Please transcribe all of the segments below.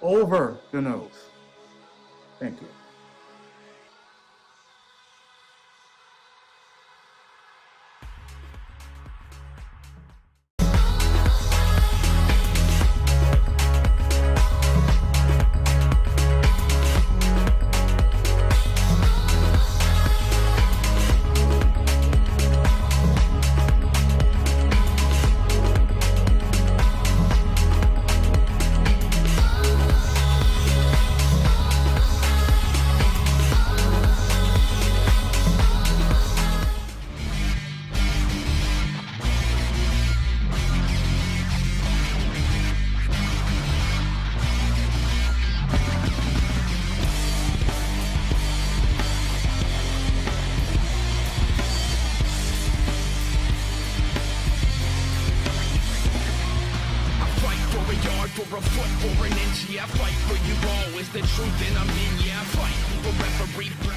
over the nose. Thank you. For a foot or an inch, yeah, I fight for you all. It's the truth and I'm in, yeah, I fight for referee breath.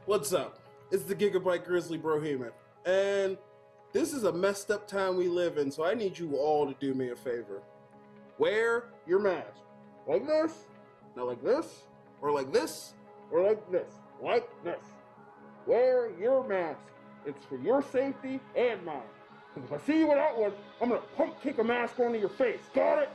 What's up? It's the Gigabyte Grizzly Brohemian, and this is a messed up time we live in, so I need you all to do me a favor. Wear your mask. Like this, not like this, or like this, or like this, like this. Wear your mask. It's for your safety and mine. Because if I see you without one, I'm gonna pump kick a mask onto your face. Got it?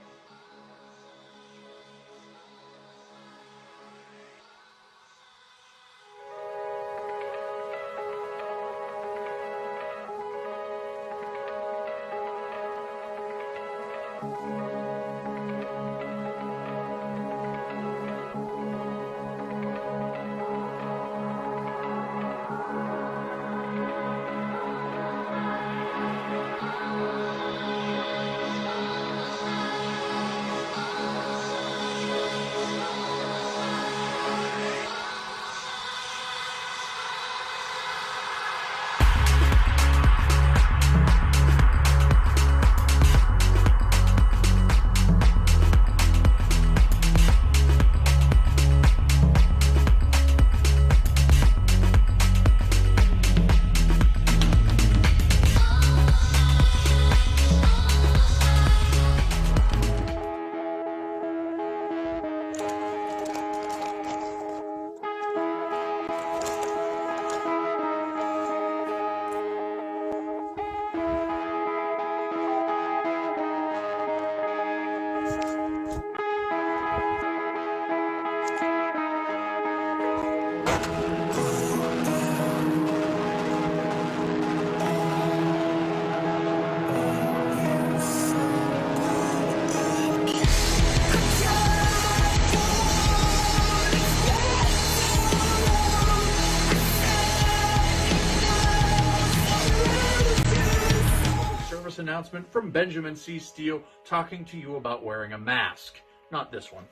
Announcement from Benjamin C. Steele talking to you about wearing a mask. Not this one,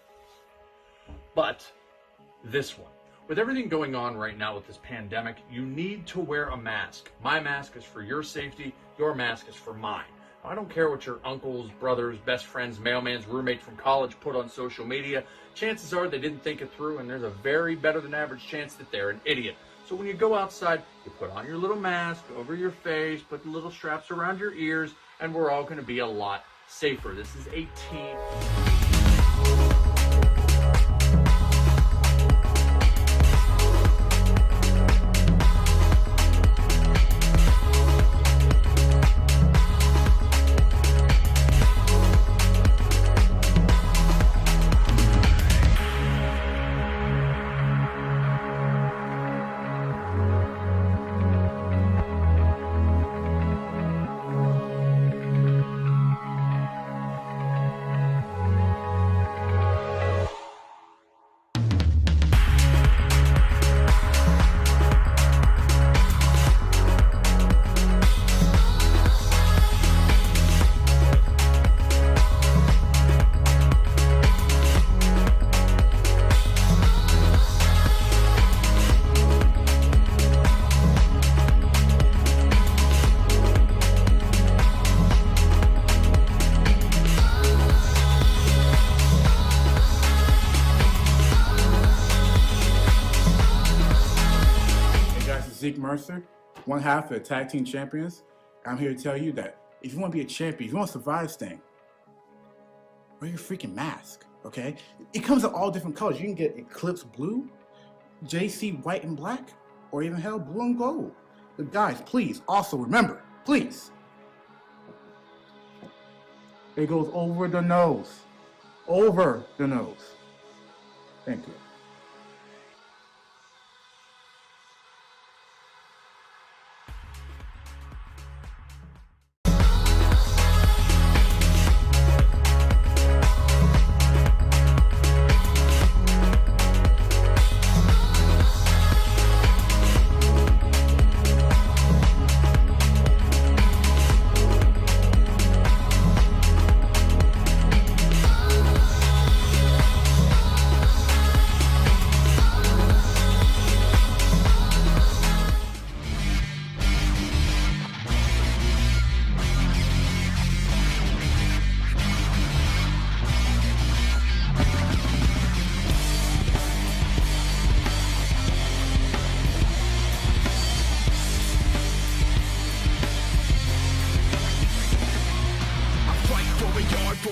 but this one. With everything going on right now with this pandemic, you need to wear a mask. My mask is for your safety. Your mask is for mine. I don't care what your uncles, brothers, best friends, mailman's, roommates from college put on social media. Chances are they didn't think it through, and there's a very better than average chance that they're an idiot. So when you go outside, you put on your little mask over your face, put the little straps around your ears, and we're all going to be a lot safer. This is a team. Mercer, one half of the tag team champions. I'm here to tell you that if you want to be a champion, if you want to survive this thing, wear your freaking mask, okay? It comes in all different colors. You can get Eclipse Blue, JC White and Black, or even hell, Blue and Gold. But guys, please, also remember, please, it goes over the nose. Over the nose. Thank you.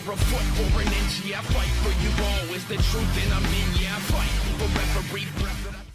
for a foot or an inch. Yeah, I fight for you all. It's the truth and I'm in. Yeah, I fight for referee president.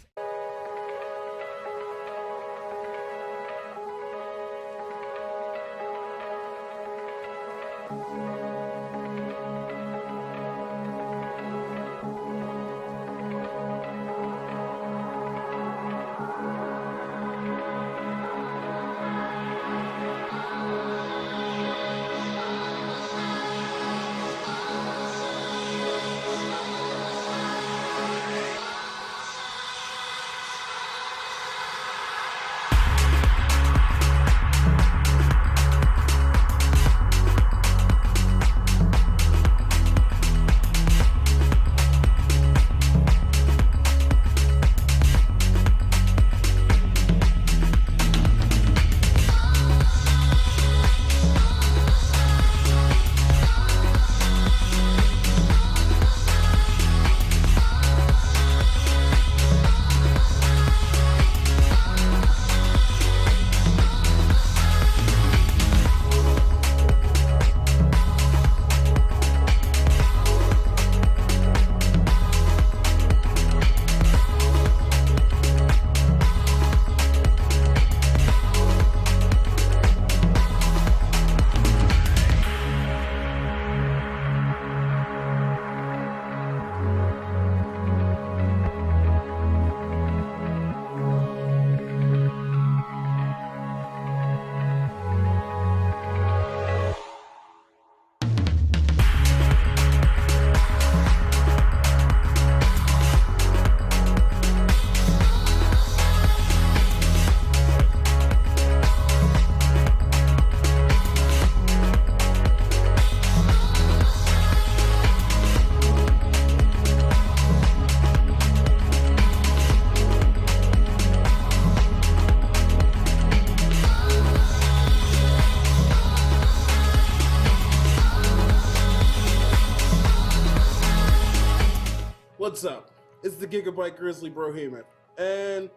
What's up? It's the Gigabyte Grizzly Brohemian, and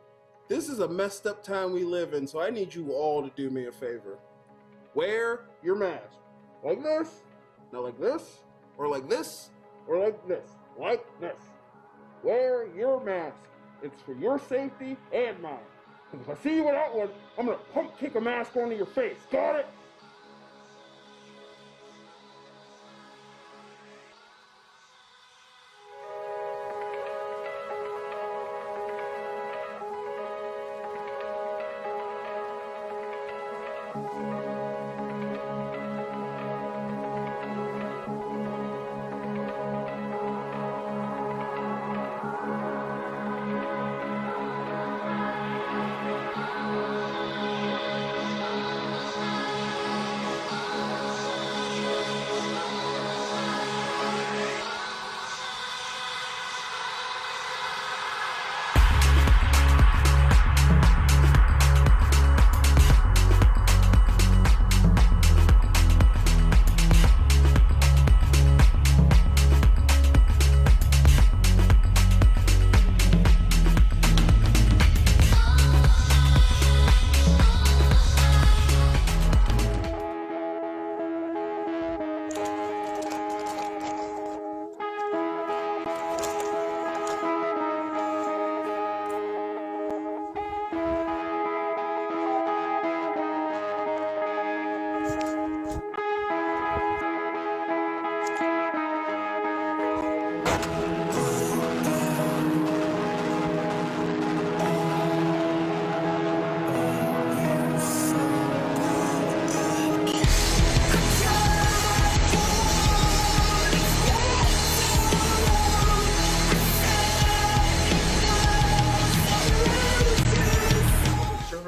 this is a messed up time we live in, so I need you all to do me a favor. Wear your mask. Like this, not like this, or like this, or like this, like this. Wear your mask. It's for your safety and mine. Because if I see you without one, I'm gonna pump kick a mask onto your face. Got it?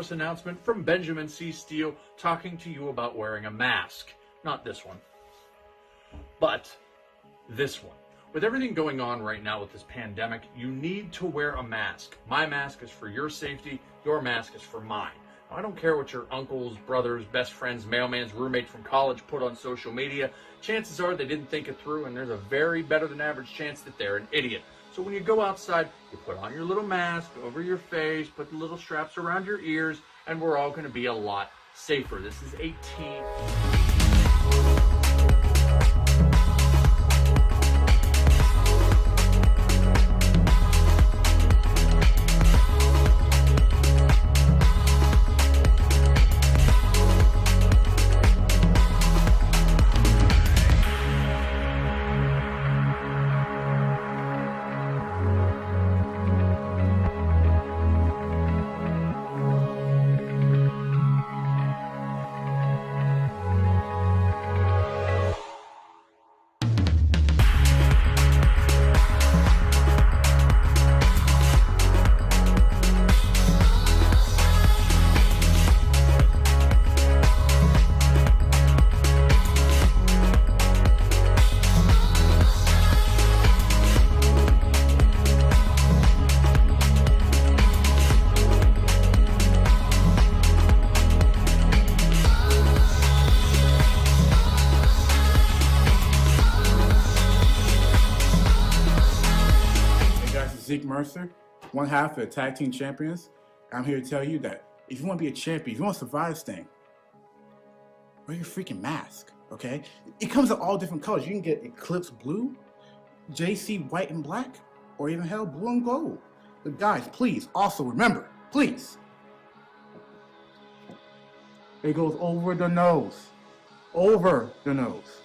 Announcement from Benjamin C. Steele talking to you about wearing a mask. Not this one, but this one. With everything going on right now with this pandemic, you need to wear a mask. My mask is for your safety. Your mask is for mine. I don't care what your uncles, brothers, best friends, mailman's roommate from college put on social media. Chances are they didn't think it through, and there's a very better than average chance that they're an idiot. So when you go outside, you put on your little mask over your face, put the little straps around your ears, and we're all going to be a lot safer. This is a team. Mercer, one half of the tag team champions. I'm here to tell you that if you want to be a champion, if you want to survive this thing, wear your freaking mask, okay? It comes in all different colors. You can get Eclipse Blue, JC White and Black, or even hell, Blue and Gold. But guys, please, also remember, please, it goes over the nose. Over the nose.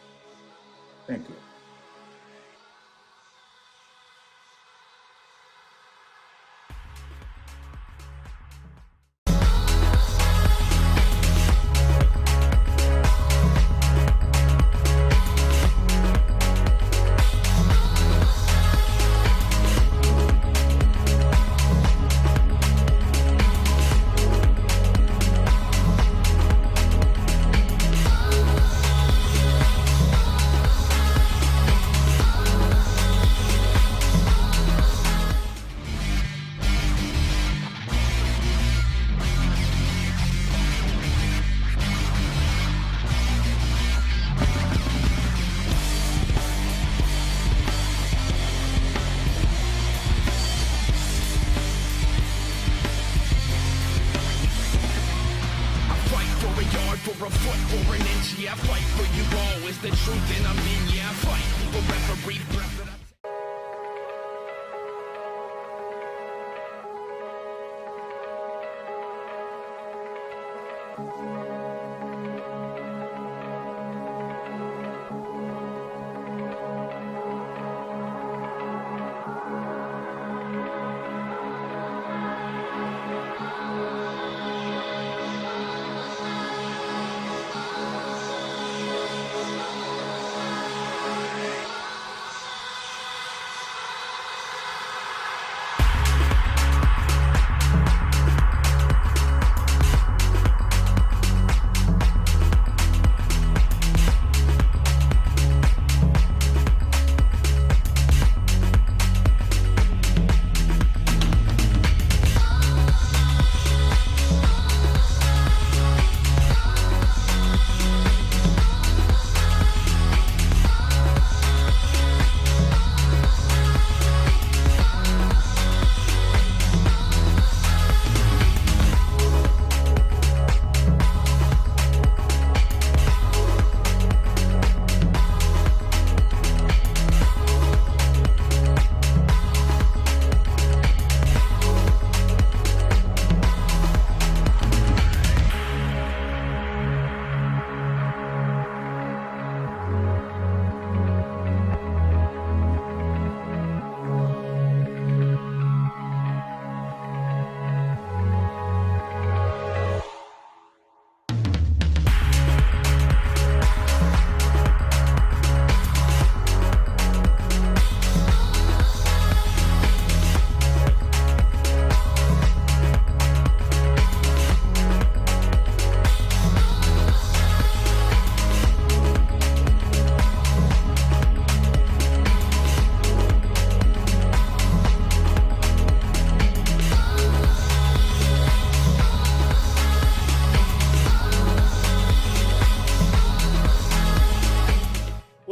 Thank you. for a foot or an inch. Yeah, I fight for you all. It's the truth and I'm in. Yeah, I fight for referee breath that I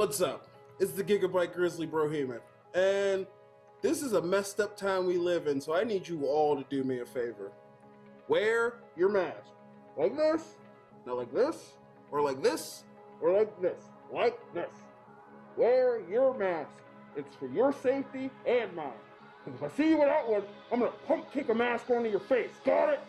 What's up? It's the Gigabyte Grizzly Brohemian, and this is a messed up time we live in, so I need you all to do me a favor. Wear your mask. Like this, not like this, or like this, or like this, like this. Wear your mask. It's for your safety and mine. Because if I see you without one, I'm gonna pump kick a mask onto your face. Got it?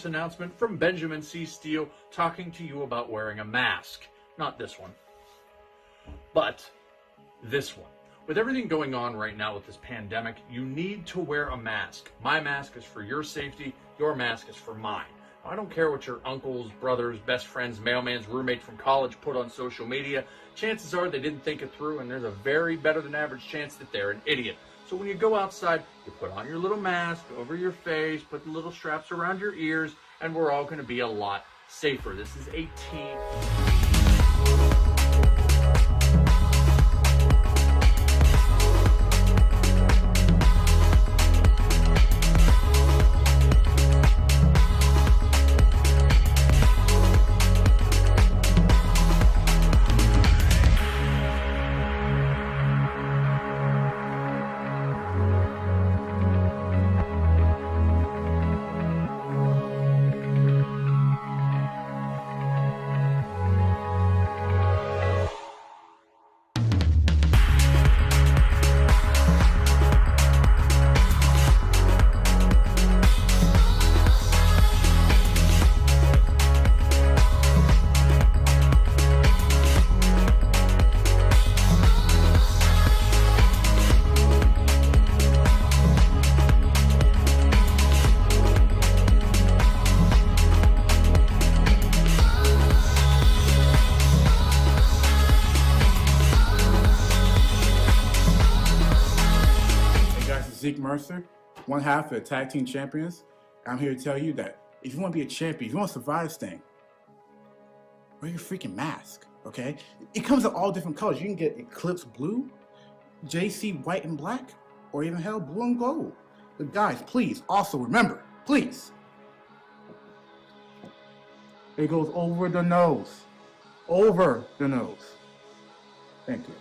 Announcement from Benjamin C. Steele talking to you about wearing a mask. Not this one, but this one. With everything going on right now with this pandemic, you need to wear a mask. My mask is for your safety. Your mask is for mine. I don't care what your uncles, brothers, best friends, mailman's roommate from college put on social media. Chances are they didn't think it through, and there's a very better than average chance that they're an idiot. So when you go outside, you put on your little mask over your face, put the little straps around your ears, and we're all going to be a lot safer. This is a team. Mercer, one half of the Tag Team Champions. I'm here to tell you that if you want to be a champion, if you want to survive this thing, wear your freaking mask, okay? It comes in all different colors. You can get Eclipse Blue, JC White and Black, or even hell, Blue and Gold. But guys, please, also remember, please, it goes over the nose. Over the nose. Thank you.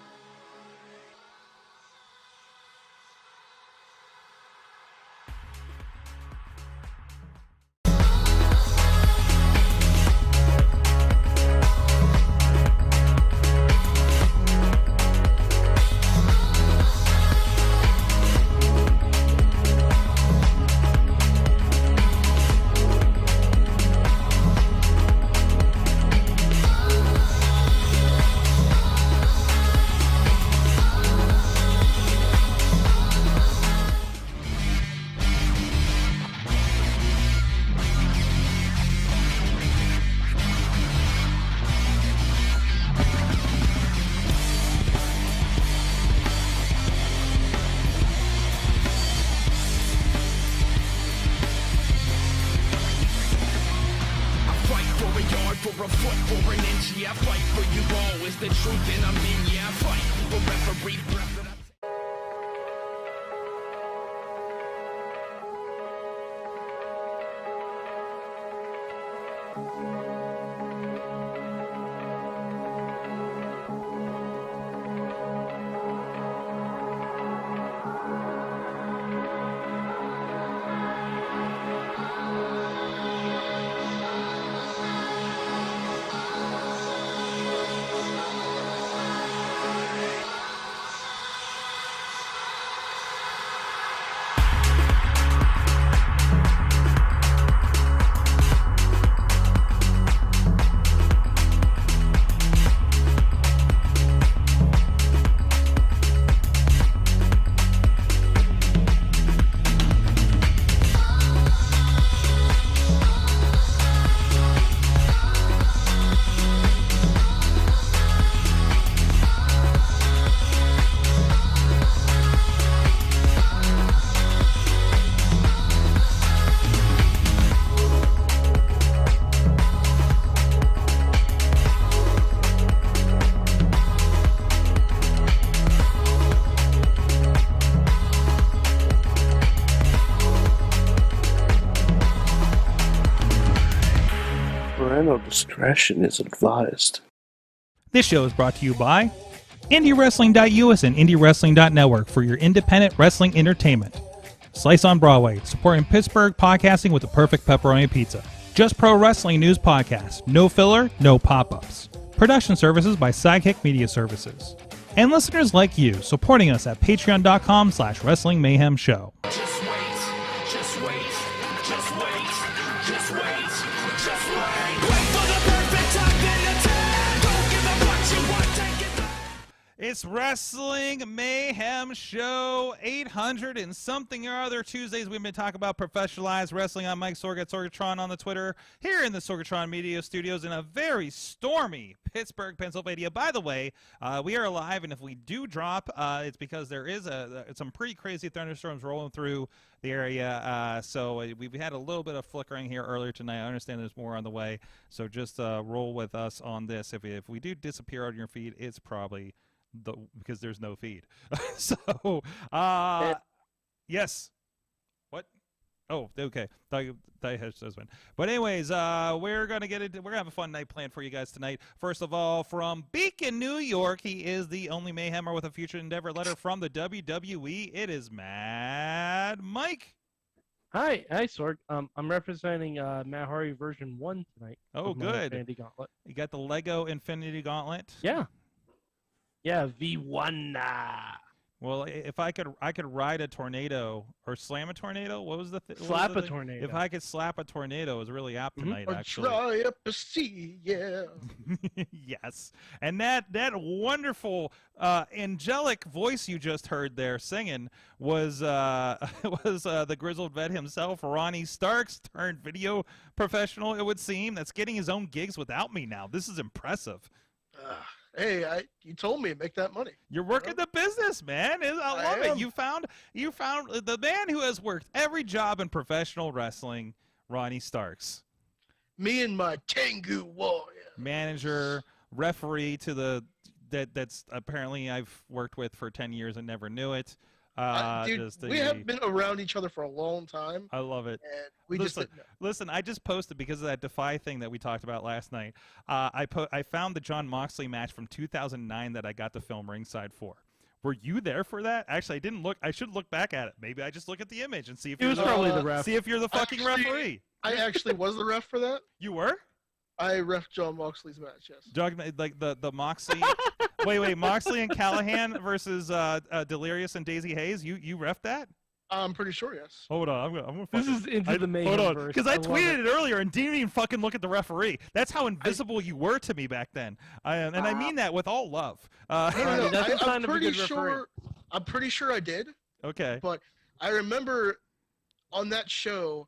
For a foot or an inch, yeah, I fight for you all. Is the truth and I'm in, yeah, I fight for referee breath that I discretion is advised. This show is brought to you by IndieWrestling.us and IndieWrestling.network for your independent wrestling entertainment. Slice on Broadway, supporting Pittsburgh podcasting with the perfect pepperoni pizza. Just Pro Wrestling News Podcast. No filler, no pop-ups. Production services by Sidekick Media Services. And listeners like you, supporting us at patreon.com/Wrestling Mayhem Show. just wait, just wait, just wait, just wait, just wait. Wait for the perfect time, then attack. Don't give up what you want, take it back. It's Wrestling Mayhem Show 800 and something or other. Tuesdays we've been talking about professionalized wrestling. I'm Mike Sorg at Sorgatron on the Twitter, here in the Sorgatron Media Studios in a very stormy Pittsburgh, Pennsylvania. By the way, we are live, and if we do drop, it's because there is some pretty crazy thunderstorms rolling through the area. So we've had a little bit of flickering here earlier tonight. I understand there's more on the way, so just roll with us on this. If we do disappear on your feed, it's probably because there's no feed. So yes. What? Oh, okay. But anyways, we're gonna get into. We're gonna have a fun night planned for you guys tonight. First of all, from Beacon, New York, he is the only Mayhemmer with a future endeavor letter from the WWE. It is Mad Mike. Hi, Sorg. I'm representing Matt Hardy version 1 tonight. Oh, good. Infinity Gauntlet. You got the Lego Infinity Gauntlet. Yeah. Yeah, V1. Well, if I could ride a tornado or slam a tornado. What was the Slap a tornado. If I could slap a tornado, it was really apt tonight. Actually, try up a sea, yeah. Yes, and that wonderful angelic voice you just heard there singing was the grizzled vet himself, Ronnie Starks, turned video professional. It would seem that's getting his own gigs without me now. This is impressive. Hey, you told me to make that money. You're working the business, man. I love it. am. You found the man who has worked every job in professional wrestling, Ronnie Starks. Me and my Tengu warrior. Manager, referee that's apparently I've worked with for 10 years and never knew it. Dude, we have been around each other for a long time. I love it. And we just didn't know. Listen, I just posted because of that Defy thing that we talked about last night. I found the Jon Moxley match from 2009 that I got to film ringside for. Were you there for that? Actually, I didn't look. I should look back at it. Maybe I just look at the image and see if He was probably the ref. See if you're the fucking referee. I actually was the ref for that. You were? I ref Jon Moxley's match, yes. Like the Moxley. wait, Moxley and Callahan versus Delirious and Daisy Hayes. You ref that? I'm pretty sure, yes. Hold on, I'm gonna. This is into the Mayhem Hold on, verse. because I love tweeted it earlier and didn't even fucking look at the referee. That's how invisible you were to me back then, and I mean that with all love. No, that's a sign I'm of a pretty good sure. I'm pretty sure I did. Okay. But I remember on that show,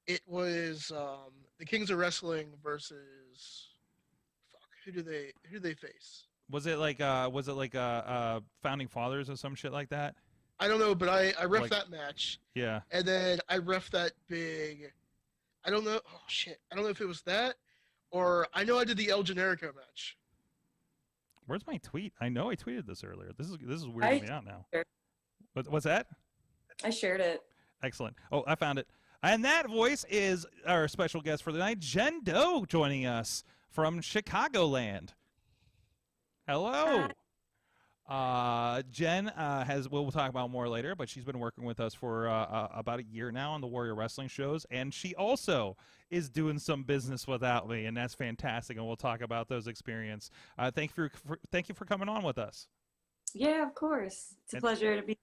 it was the Kings of Wrestling versus. Fuck, who do they face? Was it like Founding Fathers or some shit like that? I don't know, but I ref Like- that match, Yeah. and then I ref that big. I don't know. Oh shit! I don't know if it was that, or I know I did the El Generico match. Where's my tweet? I know I tweeted this earlier. This is weirding me out now. Sure. What's that? I shared it. Excellent. Oh, I found it. And that voice is our special guest for the night, Jen Doe, joining us from Chicagoland. Hello. Jen we'll talk about more later, but she's been working with us for about a year now on the Warrior Wrestling shows, and she also is doing some business without me, and that's fantastic. And we'll talk about those experiences. Thank you for coming on with us. Yeah, of course. It's a pleasure to be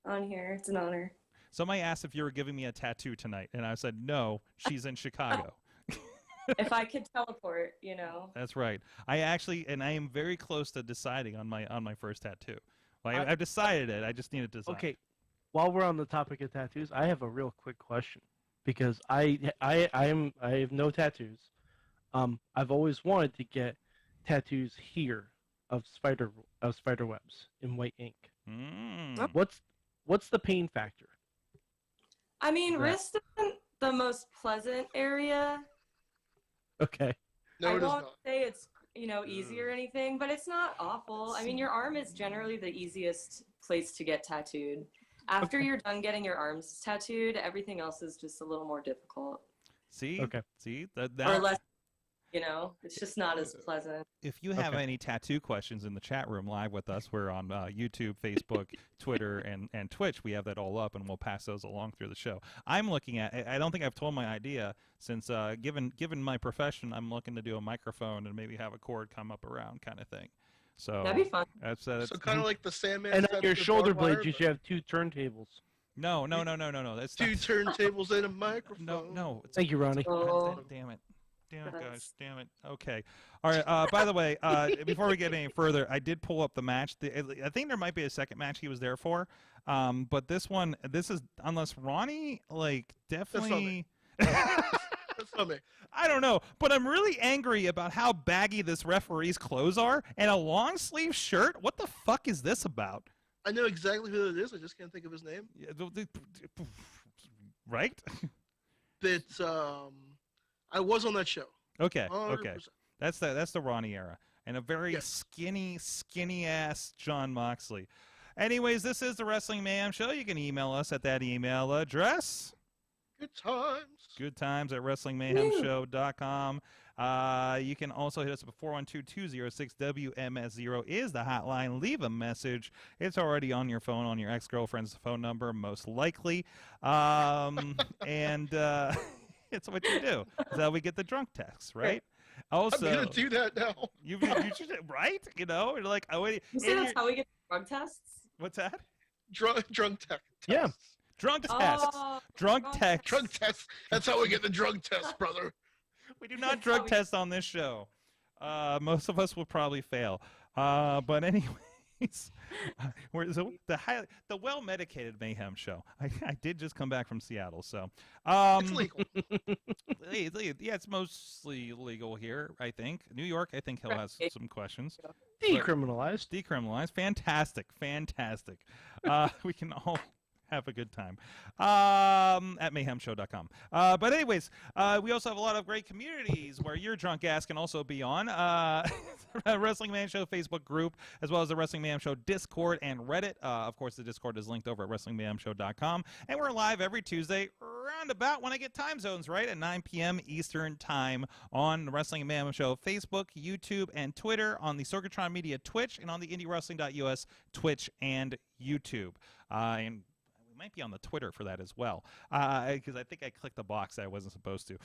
on here. It's an honor. Somebody asked if you were giving me a tattoo tonight, and I said no. She's in Chicago. If I could teleport, you know. That's right. I am very close to deciding on my first tattoo. Well, I've decided it. I just need to decide. Okay, while we're on the topic of tattoos, I have a real quick question because I have no tattoos. I've always wanted to get tattoos here of spider webs in white ink. Mm. What's the pain factor? I mean, Right. wrist isn't the most pleasant area. Okay. No, I it is won't not. say it's, easy or anything, but it's not awful. I mean, your arm is generally the easiest place to get tattooed. After you're done getting your arms tattooed, everything else is just a little more difficult. See? Okay. See? Or That, less, it's just not as pleasant. if you have Okay. any tattoo questions in the chat room live with us, we're on YouTube, Facebook, Twitter, and Twitch. We have that all up, and we'll pass those along through the show. I'm looking at. I don't think I've told my idea since given my profession, I'm looking to do a microphone and maybe have a cord come up around kind of thing. So That'd be fun. That's So kind of like the Sandman. And set on your with the shoulder barbed wire, blades, you should have 2 turntables. no. That's two not, turntables and a microphone. no. It's Thank you, Ronnie. Oh. Damn it. Damn it, guys. That's- Damn it. Okay. All right. By the way, before we get any further, I did pull up the match. I think there might be a second match he was there for. But this is, unless Ronnie, definitely. That's not me. I don't know. But I'm really angry about how baggy this referee's clothes are and a long sleeve shirt. What the fuck is this about? I know exactly who it is. I just can't think of his name. Yeah, Right? But I was on that show. Okay. 100%. Okay. That's the Ronnie era, and a very Yes. skinny ass Jon Moxley. Anyways, this is the Wrestling Mayhem Show. You can email us at that email address. Good times. Good times at WrestlingMayhemShow.com. You can also hit us up at 412-206-WMS0 is the hotline. Leave a message. It's already on your phone, on your ex-girlfriend's phone number, most likely. And it's what you do. That's how we get the drunk texts, right? Also, I'm gonna do that now. you should, right? You're like, You say that's how we get drug tests? what's that? Drunk tech. Yeah. Drunk tests. Oh, Drunk text. Drug test. That's how we get the drug test, brother. We do not drug test on this show. Most of us will probably fail. But anyway, The well-medicated Mayhem show. I did just come back from Seattle, so It's legal. yeah, it's mostly legal here. I think New York. I think he'll have some questions. Decriminalized. Decriminalized. Fantastic. We can all have a good time at mayhemshow.com. But anyways, we also have a lot of great communities where your drunk ass can also be on. Wrestling Mayhem Show Facebook group, as well as the Wrestling Mayhem Show Discord and Reddit. Of course, the Discord is linked over at WrestlingMayhemShow.com. And we're live every Tuesday, around about when I get time zones right, at 9 p.m. Eastern Time on the Wrestling Mayhem Show Facebook, YouTube, and Twitter, on the Sorgatron Media Twitch, and on the IndieWrestling.us Twitch and YouTube. And might be on the Twitter for that as well, because I think I clicked the box that I wasn't supposed to.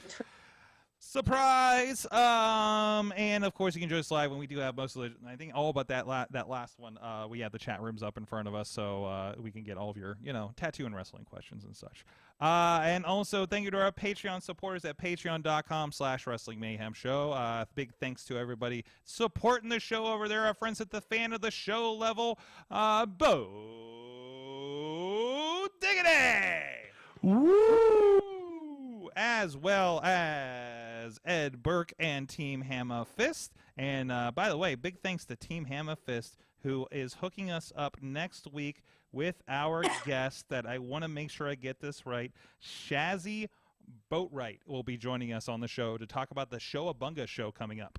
Surprise! And of course you can join us live when we do have most of the. I think all but that last one. We have the chat rooms up in front of us, so we can get all of your tattoo and wrestling questions and such. And also thank you to our Patreon supporters at patreon.com/Wrestling Mayhem Show. Big thanks to everybody supporting the show over there. Our friends at the fan of the show level, Bo Diggity! Woo! As well as Ed Burke and Team Hammer Fist. And by the way, big thanks to Team Hammer Fist, who is hooking us up next week with our guest that I want to make sure I get this right. Shazzy Boatwright will be joining us on the show to talk about the Showabunga show coming up.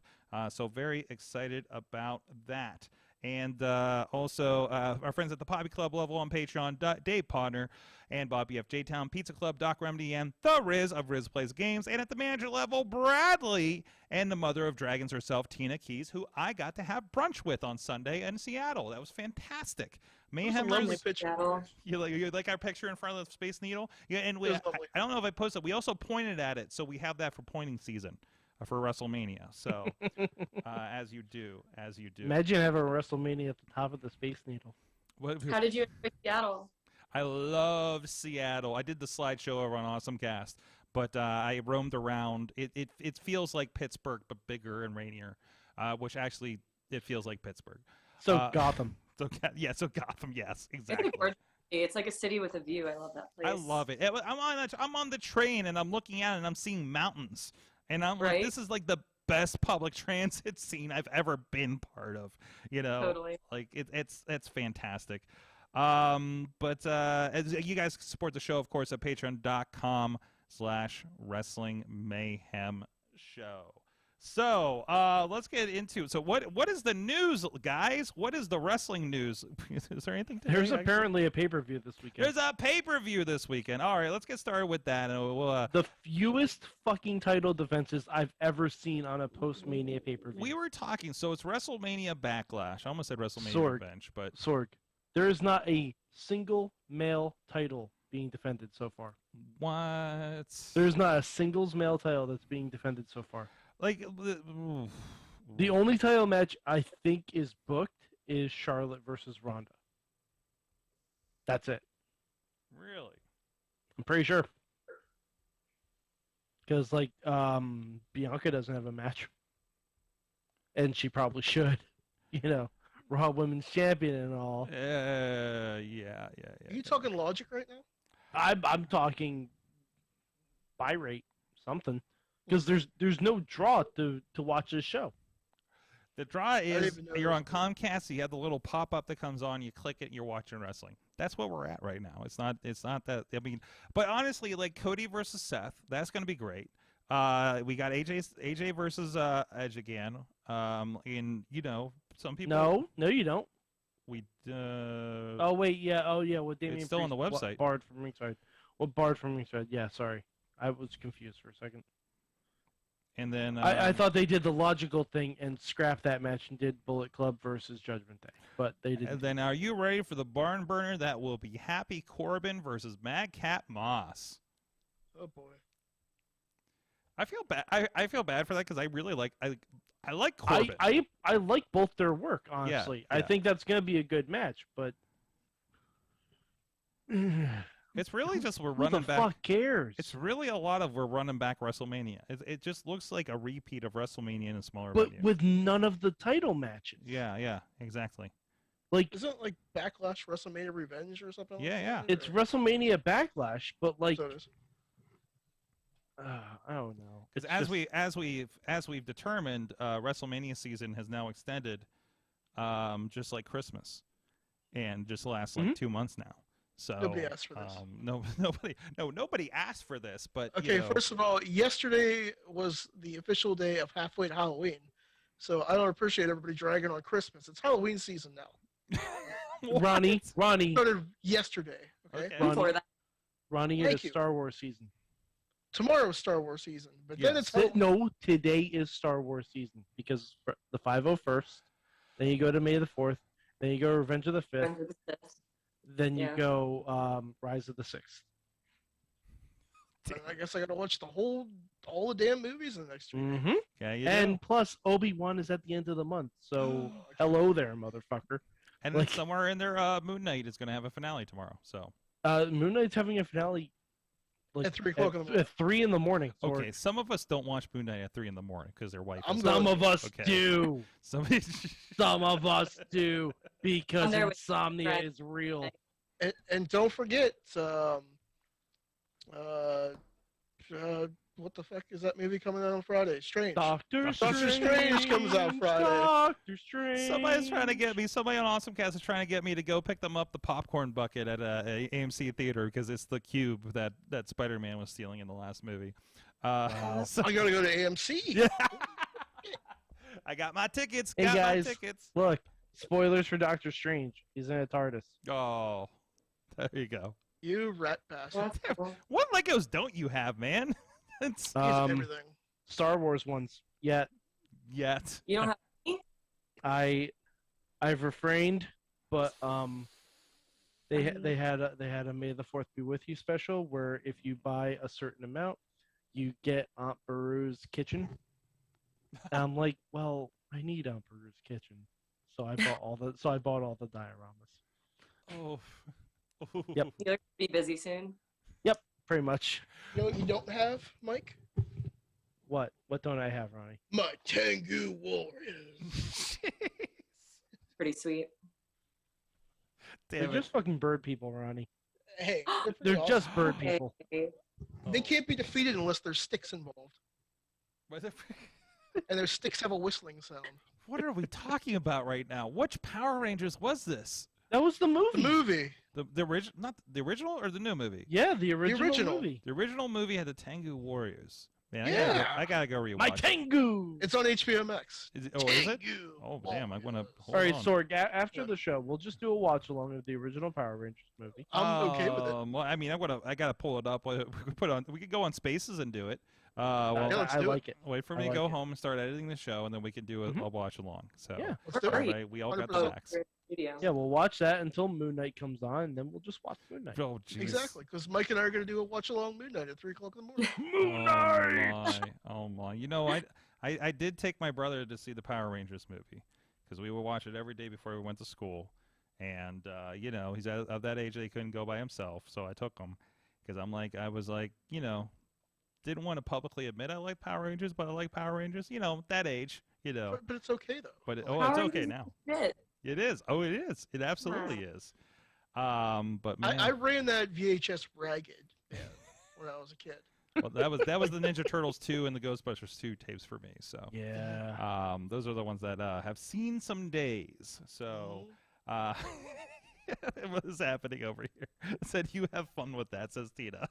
So very excited about that. And also our friends at the Poppy Club level on Patreon, Dave Podner and Bobby F. J-Town, Pizza Club, Doc Remedy, and The Riz of Riz Plays Games. And at the manager level, Bradley and the mother of dragons herself, Tina Keys, who I got to have brunch with on Sunday in Seattle. That was fantastic. Mayhem lovely picture. You like our picture in front of the Space Needle? Yeah, and I don't know if I posted. We also pointed at it, so we have that for pointing season. For WrestleMania, so as you do. Imagine having WrestleMania at the top of the Space Needle. How did you enjoy Seattle? I love Seattle. I did the slideshow over on AwesomeCast, but I roamed around. It feels like Pittsburgh, but bigger and rainier, which actually it feels like Pittsburgh. So Gotham. So Gotham, yes, exactly. It's like a city with a view. I love that place. I love it. I'm on the train and I'm looking out and I'm seeing mountains. And I'm like, this is like the best public transit scene I've ever been part of. Totally. Like it's fantastic. But as you guys support the show, of course, at patreon.com/Wrestling Mayhem Show. So let's get into it. So what is the news, guys? What is the wrestling news? Is there anything today? There's apparently a pay-per-view this weekend. There's a pay-per-view this weekend. All right, let's get started with that. And we'll, the fewest fucking title defenses I've ever seen on a post-Mania pay-per-view. We were talking, so it's WrestleMania Backlash. I almost said WrestleMania Revenge, but Sorg, there is not a single male title being defended so far. What? There's not a singles male title that's being defended so far. Like the only title match I think is booked is Charlotte versus Ronda. That's it. Really? I'm pretty sure. Because Bianca doesn't have a match, and she probably should. Raw Women's Champion and all. Yeah. Are you talking logic right now? I'm talking buy rate, something. Because there's no draw to watch this show. The draw is you're on Comcast, so you have the little pop-up that comes on, you click it, and you're watching wrestling. That's what we're at right now. It's not that, but honestly, like Cody versus Seth, that's going to be great. We got AJ versus Edge again. Some people. No, you don't. Oh wait, yeah. Oh yeah. With Damian it's still on the website. Barred from ringside. Well, barred from ringside. Yeah, sorry, I was confused for a second. And then I thought they did the logical thing and scrapped that match and did Bullet Club versus Judgment Day, but they didn't. And then, are you ready for the barn burner that will be Happy Corbin versus Madcap Moss? Oh boy. I feel bad. I feel bad for that because I really like I like Corbin. I like both their work, honestly. Yeah. I think that's gonna be a good match, but it's really just we're who running the back. Fuck cares? It's really a lot of we're running back WrestleMania. It just looks like a repeat of WrestleMania in a smaller but venue. with none of the title matches. Yeah, exactly. Like Isn't like Backlash WrestleMania Revenge or something? Yeah, like yeah. that, it's or- WrestleMania Backlash, but like So it is. I don't know. Because It's as we've determined, WrestleMania season has now extended, just like Christmas, and just lasts like 2 months now. So Nobody asked for this. Nobody asked for this. But Okay, you know, first of all, yesterday was the official day of halfway to Halloween, so I don't appreciate everybody dragging on Christmas. It's Halloween season now. Ronnie, Started yesterday. Okay. Okay. Before that, Ronnie, Thank it is you. Star Wars season. Tomorrow is Star Wars season, but then Yes. it's Halloween. No, today is Star Wars season because the 501st, then you go to May the 4th, then you go Revenge of the 5th, Revenge of the Sith. then you Yeah. go Rise of the 6th. I guess I gotta watch all the damn movies in the next 3 days. Mm-hmm. yeah, you And do. plus, Obi-Wan is at the end of the month, so hello there, motherfucker. And then like- somewhere in there, Moon Knight is going to have a finale tomorrow. So Moon Knight's having a finale like At 3 o'clock in the morning. At 3 in the morning. Or okay, some of us don't watch Moon Knight at 3 in the morning because their wife. I'm is going some to- of us Okay. do. Somebody. Some of us do because I'm there with- insomnia right. is real. And don't forget, what the fuck is that movie coming out on Friday? Strange. Doctor Strange comes out Friday. Doctor Strange. Somebody's trying to get me. Somebody on AwesomeCast is trying to get me to go pick them up the popcorn bucket at a AMC theater because it's the cube that Spider-Man was stealing in the last movie. So- I gotta go to AMC. Yeah. I got my tickets. Hey, got guys. my tickets. Look, spoilers for Doctor Strange. He's in a TARDIS. Oh, there you go. You rat bastard. That's cool. What Legos don't you have, man? It's He's everything. Star Wars ones. Yet yet. You don't have I've refrained, but they had a May the 4th be with you special where if you buy a certain amount, you get Aunt Beru's kitchen. And I'm like, well, I need Aunt Beru's kitchen, so I bought all the dioramas. Oh. Yep. you're gonna be busy soon. Pretty much. You know what you don't have, Mike? What don't I have, Ronnie? My Tengu Warriors. Pretty sweet. They're Damn it. just fucking bird people, Ronnie. Hey, pretty They're awesome. just bird people. Hey, They can't be defeated unless there's sticks involved, What and their sticks have a whistling sound. what are we talking about right now? Which Power Rangers was this? That was the movie. The movie. The original, not the original, or the new movie? Yeah, the original movie. The original movie had the Tengu Warriors. Man, Yeah. I gotta go rewatch. My it. Tengu. It's on HBO Max. Is it? Oh, is it? Tengu Oh, damn! I'm gonna. Warriors. Hold All right, on. Sorg. After Yeah. the show, we'll just do a watch along of the original Power Rangers movie. I'm okay with it. Well, I mean, I gotta pull it up. We could put on. We could go on Spaces and do it. Well, Yeah, let's I do it. like it. wait for me I to like go it. home and start editing the show, and then we can do a Mhm. watch along. So Yeah. Let's do it. Great. right, we all got the 100%. facts. Studio. Yeah, we'll watch that until Moon Knight comes on, and then we'll just watch Moon Knight. Oh, jeez. Exactly, because Mike and I are going to do a watch along midnight at 3 o'clock in the morning. Moon Knight. Oh my! You know, I did take my brother to see the Power Rangers movie because we would watch it every day before we went to school, and you know, he's of that age that he couldn't go by himself, so I took him because I was like, you know, didn't want to publicly admit I like Power Rangers, but I like Power Rangers, you know, that age, you know. But it's okay, though. But Like, it's Power okay Rangers now. is shit. It is. Oh, it is. It absolutely is. But man, I ran that VHS ragged when I was a kid. well, that was the Ninja Turtles 2 and the Ghostbusters 2 tapes for me. So Yeah. those are the ones that have seen some days. So what is happening over here? Said you have fun with that, says Tina.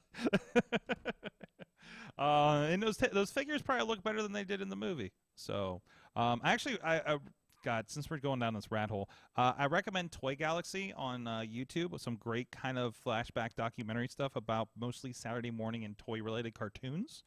And those figures probably look better than they did in the movie. So actually, God, since we're going down this rat hole, I recommend Toy Galaxy on YouTube with some great kind of flashback documentary stuff about mostly Saturday morning and toy-related cartoons.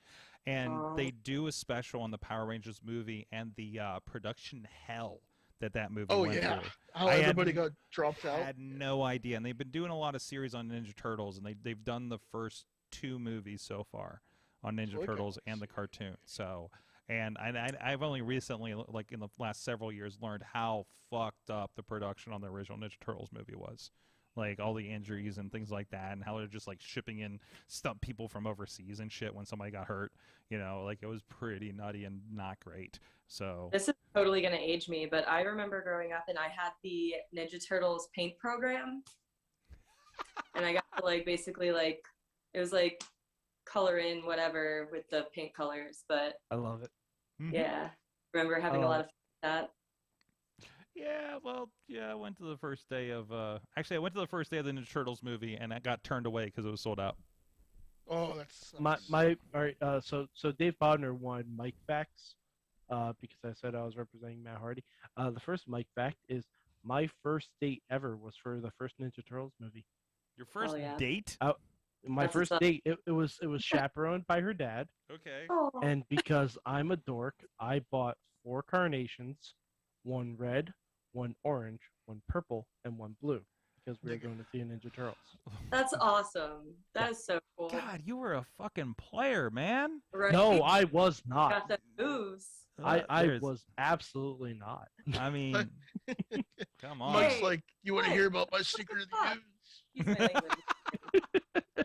And they do a special on the Power Rangers movie and the production hell that movie Oh, went yeah. through. How I had- everybody got dropped I out. had no idea. And they've been doing a lot of series on Ninja Turtles, and they've done the first 2 movies so far on Ninja Toy Turtles Galaxy. and the cartoon. So, and I've only recently, like in the last several years, learned how fucked up the production on the original Ninja Turtles movie was. like all the injuries and things like that, and how they're just like shipping in people from overseas and shit when somebody got hurt. You know, like it was pretty nutty and not great. So This is totally gonna age me, but I remember growing up and I had the Ninja Turtles paint program, and I got to like basically like it was like color in whatever with the paint colors, but I love it. yeah, remember having a lot of fun with that. yeah, well, yeah, I went to the first day of actually I went to the first day of the Ninja Turtles movie, and I got turned away because it was sold out. Oh, that's My all right. So Dave Bodner won Mike Facts, because I said I was representing Matt Hardy. The first Mike Fact is my first date ever was for the first Ninja Turtles movie. Your first yeah. date? My That's first what's up. date, it was chaperoned by her dad, Okay. Oh, and because I'm a dork, I bought 4 carnations, 1 red, 1 orange, 1 purple, and 1 blue, because we were going to see Ninja Turtles. that's awesome. That is so cool. God, you were a fucking player, man. Right? No, I was not. got the moves. I There's- was absolutely not. I mean, come on. Mike's Hey, like, you want to what? hear about my secret of the Fuck. news? Excuse my language.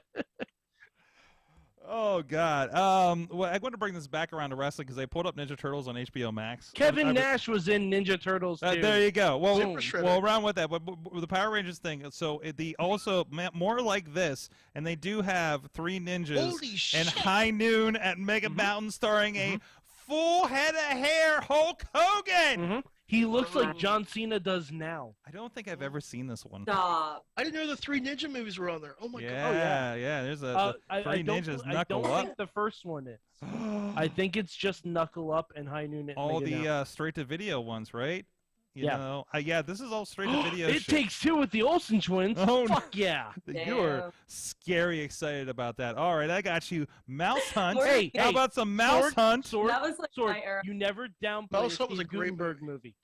Oh God. Well, I want to bring this back around to wrestling because they pulled up Ninja Turtles on HBO Max. Kevin I- Nash was in Ninja Turtles too. There you go. Well, Super Shredder. well, around with that, but the Power Rangers thing. So the also more like this, and they do have 3 ninjas Holy and shit! High Noon at Mega Mountain, starring a full head of hair Hulk Hogan. Hmm He looks like John Cena does now. I don't think I've ever seen this one. Stop. I didn't know the 3 ninja movies were on there. Oh my Yeah, yeah. There's a I 3 don't, ninjas I knuckle don't up. think the first one is. I think it's just Knuckle Up and High Noon at All Mega the Now. straight to video ones, right? You Yeah. know, yeah. This is all straight to video. It shit. takes 2 with the Olsen twins. Oh, no. Fuck yeah. You are Damn. scary excited about that. All right, I got you. Mouse Hunt. Hey, How about some Mouse Hunt? Sword, That was like Sword. my era. You never downplay Mouse a Hunt was Steve a great Gutenberg movie.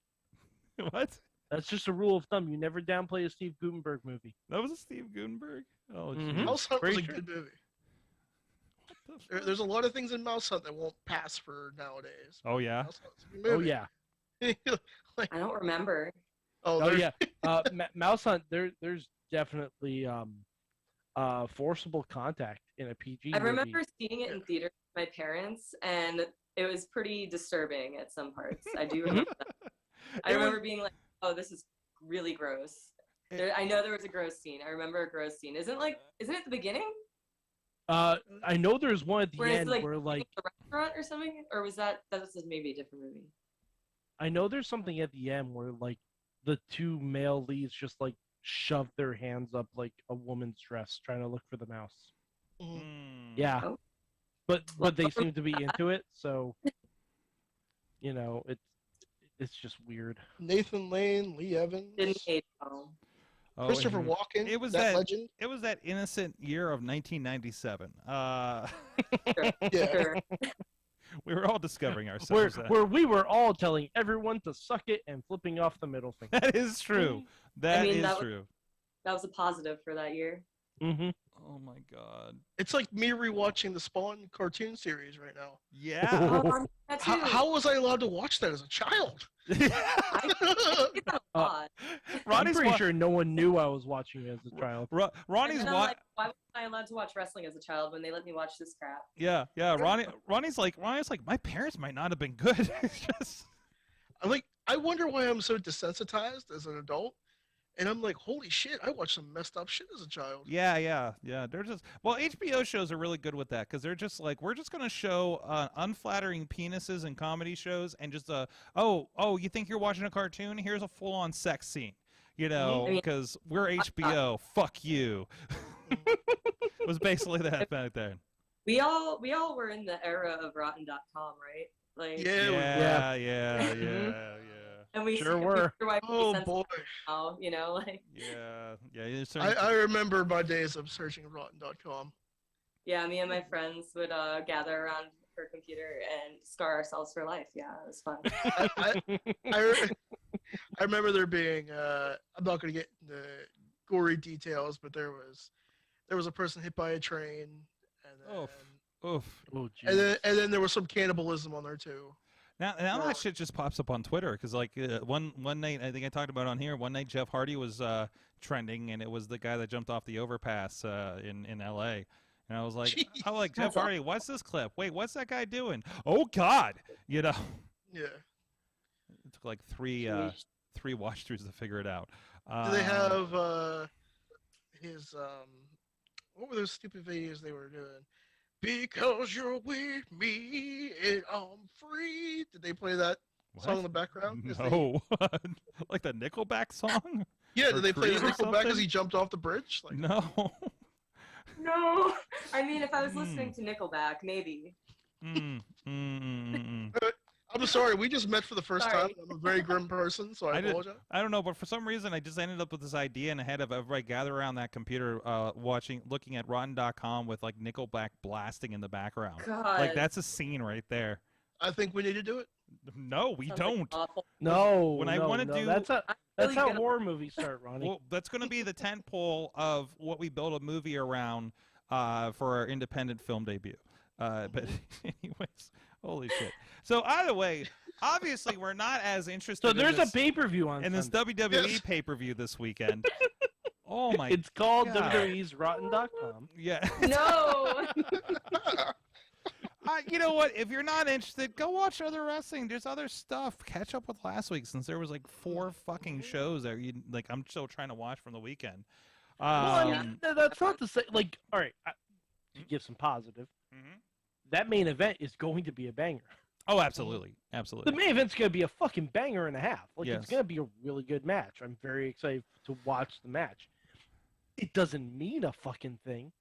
What? That's just a rule of thumb. You never downplay a Steve Gutenberg movie. That was a Steve Gutenberg? Oh, Mhm. geez. Mouse Hunt was a Pretty sure. good movie. What the fuck? There's a lot of things in Mouse Hunt that won't pass for nowadays. Oh, yeah? Mouse Hunt's a good Oh movie. yeah. Like, I don't remember. Oh there's- yeah. Mouse Hunt. There's definitely forcible contact in a PG I movie. remember seeing it in theater with my parents, and it was pretty disturbing at some parts. I do remember that. I It was- remember being like, "Oh, this is really gross." I know there was a gross scene. I remember a gross scene. Isn't it the beginning I know there's one at the where it's end like where like the restaurant or something, or was that was maybe a different movie? I know there's something at the end where like the 2 male leads just like shove their hands up like a woman's dress trying to look for the mouse. Mhm. Hmm. Yeah. Oh. But they seem to be into it, so you know, it's just weird. Nathan Lane, Lee Evans, Didn't age well. Oh, Christopher and Walken. It was that that- legend. It was that innocent year of 1997. Yeah. Sure. We were all discovering Where ourselves. where we were all telling everyone to suck it and flipping off the middle finger. That is true. That is mean, that was- true. That was a positive for that year. Mm-hmm. Oh my God. It's like me rewatching the Spawn cartoon series right now. Yeah. Oh, I'm that too. How was I allowed to watch that as a child? I did that a lot. I'm Ronnie's pretty wa- sure no one knew I was watching it as a child. Ronnie's And then I'm wa- like, why was I allowed to watch wrestling as a child when they let me watch this crap? Yeah. Ronnie's like my parents might not have been good. It's just I'm like, I wonder why I'm so desensitized as an adult. And I'm like, holy shit, I watched some messed up shit as a child. Yeah. They're just HBO shows are really good with that because they're just like we're just gonna show unflattering penises in comedy shows and just you think you're watching a cartoon? Here's a full-on sex scene, you know, I mean, because we're HBO. Fuck you. It was basically that back then. We all were in the era of Rotten.com, right? Like, Yeah. and we Sure we were. why we Oh sense boy. now, you know, like Yeah. It's certain- I remember my days of searching Rotten.com. yeah, me and my friends would gather around her computer and scar ourselves for life. Yeah, it was fun. I remember there being I'm not going to get into gory details, but there was a person hit by a train, and then, Oof. Oh, and then there was some cannibalism on there too. Now that shit just pops up on Twitter because like one night I think I talked about it on here. One night Jeff Hardy was trending, and it was the guy that jumped off the overpass in L.A. And I was like, Jeez. oh, like Jeff Hardy, what's this clip? Wait, what's that guy doing? Oh God, you know. Yeah. It took like three watch throughs to figure it out. Do they have his what were those stupid videos they were doing? Because you're with me and I'm free. Did they play that song in the background? No, like the Nickelback song. Yeah, Or did they play the Creed or Nickelback as something? he jumped off the bridge? Like, No. No. I mean, if I was listening to Nickelback, maybe. I'm sorry, we just met for the first Sorry. time. I'm a very grim person, so I apologize. I don't know, but for some reason I just ended up with this idea in the head of everybody gather around that computer, looking at Rotten.com with like Nickelback blasting in the background. God. Like that's a scene right there. I think we need to do it. No, we Sounds like don't. awful. No, When I no, wanna no. do- That's really how gonna- horror movies start, Ronnie. Well, that's going to be the tent pole of what we build a movie around for our independent film debut. But anyways, holy shit. So either way, obviously we're not as interested So there's in a this, pay-per-view on in this Sunday. WWE Yes. pay-per-view this weekend. Oh my It's called God. WWE's Rotten.com. Yeah. No. You know what? If you're not interested, go watch other wrestling. There's other stuff. Catch up with last week since there was like 4 fucking shows that you like. I'm still trying to watch from the weekend. Well, I mean, that's not to say, like, all right, to give some positive, that main event is going to be a banger. Oh, absolutely, The absolutely. main event's going to be a fucking banger and a half. Like, Yes. it's going to be a really good match. I'm very excited to watch the match. It doesn't mean a fucking thing,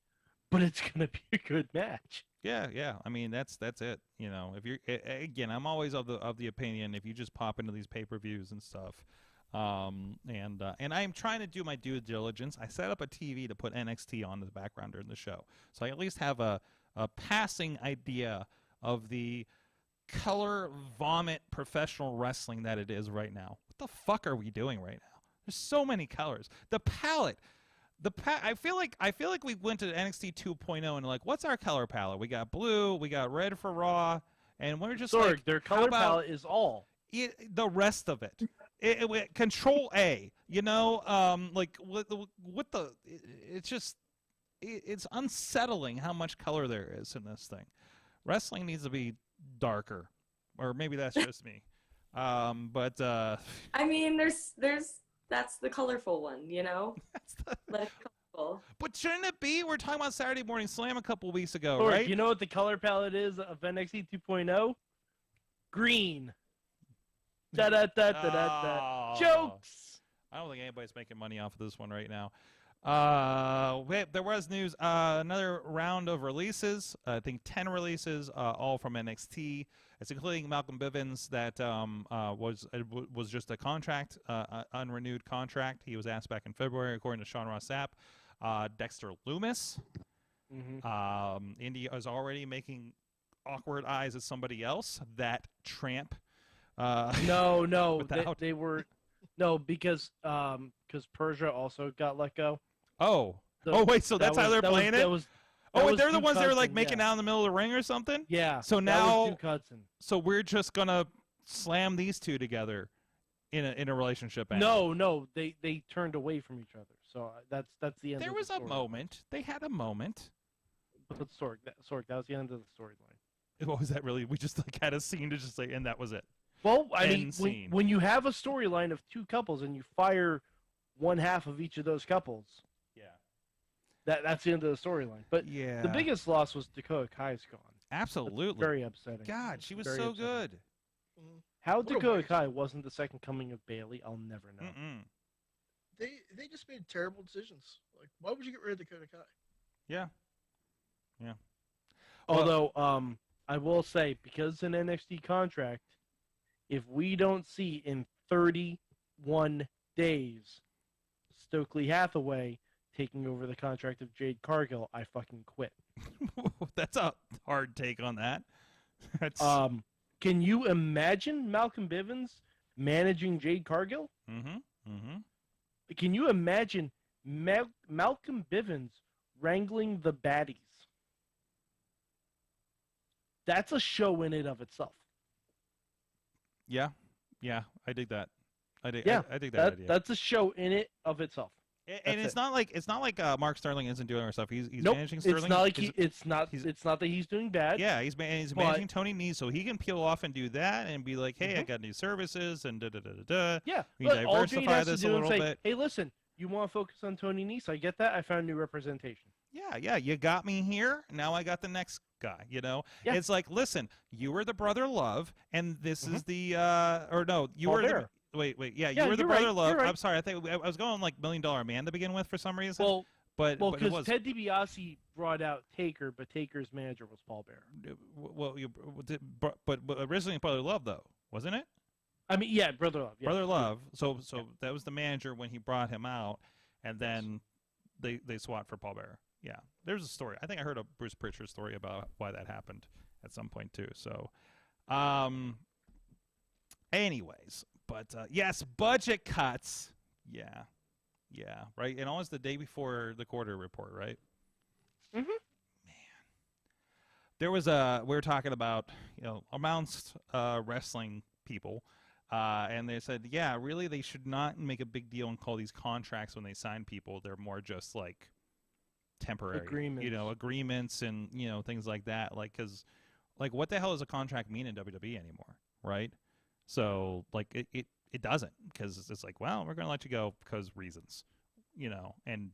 but it's going to be a good match. Yeah. I mean, that's it. You know, if you're again, I'm always of the opinion if you just pop into these pay-per-views and stuff. And I'm trying to do my due diligence. I set up a TV to put NXT on in the background during the show, so I at least have a passing idea of the color vomit professional wrestling that it is right now. What the fuck are we doing right now? There's so many colors. The palette. I feel like we went to NXT 2.0 and like, what's our color palette? We got blue, we got red for Raw, and we're just Sorry, like, their how color about palette is all. the rest of it? Control A, you know, like what the? It's just it's unsettling how much color there is in this thing. Wrestling needs to be darker, or maybe that's just me. But I mean, that's the colorful one, you know? Let it be colorful. But shouldn't it be? We're talking about Saturday Morning Slam a couple weeks ago, Or, right? you know what the color palette is of NXT 2.0? Green. Da-da-da-da-da-da. Oh. Jokes! I don't think anybody's making money off of this one right now. There was news. Another round of releases. I think 10 releases, all from NXT. It's including Malcolm Bivens that was just a contract, unrenewed contract. He was asked back in February, according to Sean Ross Sapp. Dexter Loomis. India is already making awkward eyes at somebody else. That tramp. No, without- they were... No, because Persia also got let go. Oh. So Wait, so that's how they're playing it? That They're was the Duke ones that were like Hudson, making yeah. out in the middle of the ring or something? Yeah. So that now- was Duke Hudson. So we're just gonna slam these two together in a relationship angle. No, they turned away from each other. So that's the end. There of was the a story. moment. They had a moment. But Sorg, that was the end of the storyline. What was that really? We just like had a scene to just say, and that was it. Well, I End mean, scene. when you have a storyline of 2 couples and you fire one half of each of those couples, Yeah. that's the end of the storyline. But Yeah. the biggest loss was Dakota Kai's gone. That's Absolutely. very upsetting. God, she was Very so upsetting. good. How What a Dakota waste. Kai wasn't the second coming of Bailey, I'll never know. Mm-mm. They just made terrible decisions. Like, why would you get rid of Dakota Kai? Yeah. Although, I will say, because it's an NXT contract, if we don't see in 31 days Stokely Hathaway taking over the contract of Jade Cargill, I fucking quit. That's a hard take on that. That's. Can you imagine Malcolm Bivens managing Jade Cargill? Can you imagine Malcolm Bivens wrangling the baddies? That's a show in and of itself. Yeah, yeah, I dig that. I dig that idea. That's a show in it of itself. And it's not like Mark Sterling isn't doing our stuff. He's Nope, managing Sterling. it's not like it's not that he's doing bad. Yeah, he's managing Tony Nese, so he can peel off and do that and be like, hey, I got new services and da da da da da. Yeah, we but all Jade diversify has this to a do little is say, bit. hey, listen, you want to focus on Tony Nese? I get that. I found new representation. Yeah, you got me here. Now I got the next guy. You know, it's like, listen, you were the brother Love, and this is the or no, you were the. Wait, yeah, you were the brother Love. Right. I'm sorry, I was going like $1 Million Man to begin with for some reason. Well, but because Ted DiBiase brought out Taker, but Taker's manager was Paul Bearer. Well, but originally Brother Love though, wasn't it? I mean, yeah, Brother Love. Yeah. Brother Love. So that was the manager when he brought him out, and then they swapped for Paul Bearer. Yeah, there's a story. I think I heard a Bruce Pritchard story about why that happened at some point too. So, anyways. But, yes, budget cuts. Yeah, right? And almost the day before the quarter report, right? Mm-hmm. Man. There was we were talking about, amongst wrestling people, and they said, yeah, really, they should not make a big deal and call these contracts when they sign people. They're more just, like, temporary. Agreements and, things like that. Like, because, like, what the hell does a contract mean in WWE anymore, right? So, like, it doesn't, because it's like, well, we're going to let you go because reasons, and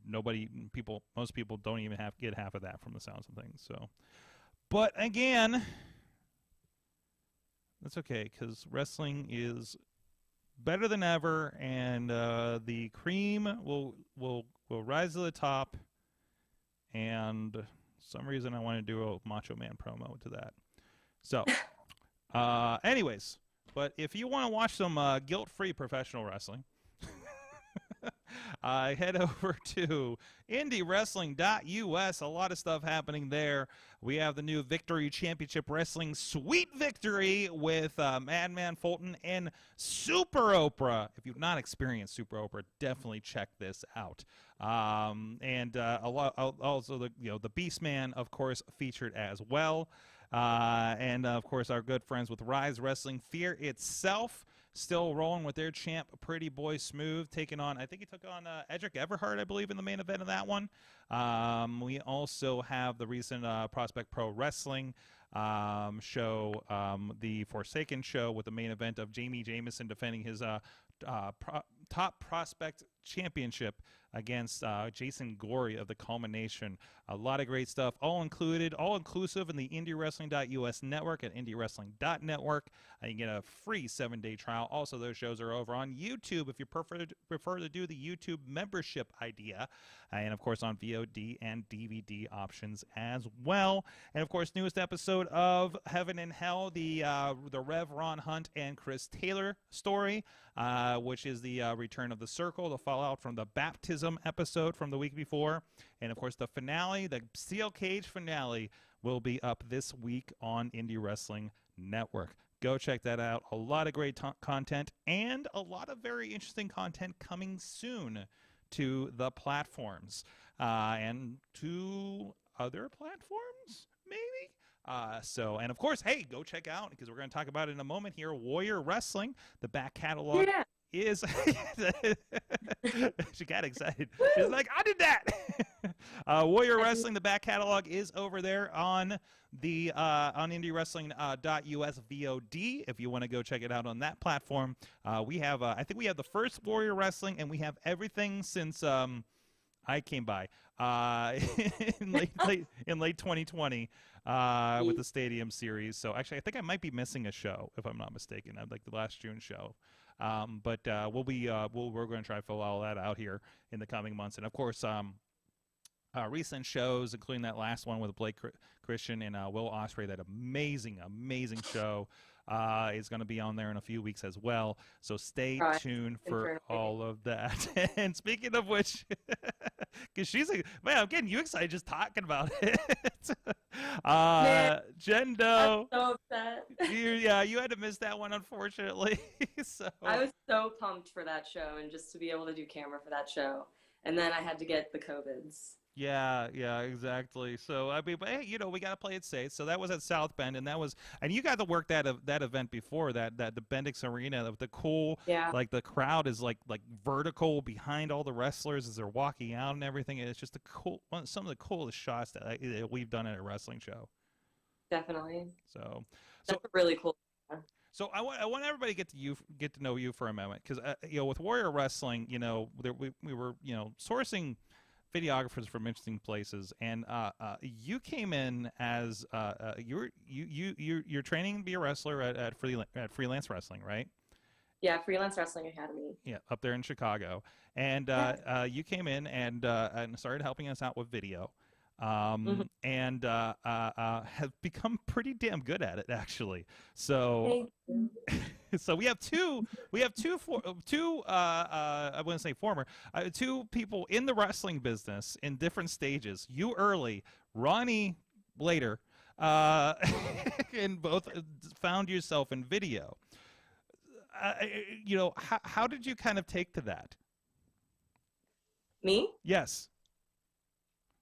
most people don't even get half of that from the sounds of things. So, but again, that's okay, because wrestling is better than ever, and the cream will rise to the top, and for some reason I want to do a Macho Man promo to that. So, anyways. But if you want to watch some guilt-free professional wrestling, head over to IndieWrestling.us. A lot of stuff happening there. We have the new Victory Championship Wrestling Sweet Victory with Madman Fulton and Super Oprah. If you've not experienced Super Oprah, definitely check this out. And a lot also the Beastman, of course, featured as well. And of course, our good friends with Rise Wrestling, Fear Itself, still rolling with their champ, Pretty Boy Smooth, taking on, I think he took on Edric Everhart, I believe, in the main event of that one. We also have the recent Prospect Pro Wrestling show, the Forsaken show, with the main event of Jamie Jamison defending his top prospect championship against Jason Gory of the Culmination. A lot of great stuff, all inclusive in the IndieWrestling.us network at IndieWrestling.network. You can get a free 7-day trial. Also, those shows are over on YouTube if you prefer to do the YouTube membership idea, and of course on VOD and DVD options as well. And of course, newest episode of Heaven and Hell, the Rev Ron Hunt and Chris Taylor story, which is the return of the Circle, the fallout from the baptism episode from the week before. And of course, the finale, the Steel Cage finale, will be up this week on Indie Wrestling Network. Go check that out. A lot of great content and a lot of very interesting content coming soon to the platforms and to other platforms, maybe. And of course, hey, go check out, because we're going to talk about it in a moment here, Warrior Wrestling, the back catalog. Yeah. Is she got excited. She's like, I did that. Warrior Wrestling, the back catalog, is over there on the on IndieWrestling.us VOD. If you want to go check it out on that platform, we have I think we have the first Warrior Wrestling, and we have everything since I came by in late 2020 with the Stadium Series. So actually, I think I might be missing a show if I'm not mistaken. I'd like the last June show. But we're going to try to fill all that out here in the coming months. And of course, recent shows, including that last one with Blake Christian and Will Ospreay, that amazing show, is going to be on there in a few weeks as well. So stay tuned for all of that. And speaking of which, because she's like, man, I'm getting you excited just talking about it. Jendo, I'm so upset. You had to miss that one, unfortunately. So I was so pumped for that show and just to be able to do camera for that show. And then I had to get the COVIDs. Yeah, yeah, exactly. So I mean, but hey, you know, we got to play it safe. So that was at South Bend, and you got to work that event before that the Bendix Arena. The cool, Yeah. like the crowd is like vertical behind all the wrestlers as they're walking out and everything. And it's just some of the coolest shots that we've done at a wrestling show. Definitely. So That's really cool. So I want everybody to get to know you for a moment, because you know, with Warrior Wrestling, you know, we were, you know, sourcing videographers from interesting places, and you came in as you're training to be a wrestler at Freelance Wrestling, right? Yeah, Freelance Wrestling Academy. Yeah, up there in Chicago, and you came in and started helping us out with video, and have become pretty damn good at it, actually. So. So we have two I wouldn't say former, two people in the wrestling business in different stages. You early, Ronnie later, and both found yourself in video. You know, how did you kind of take to that? Me? Yes.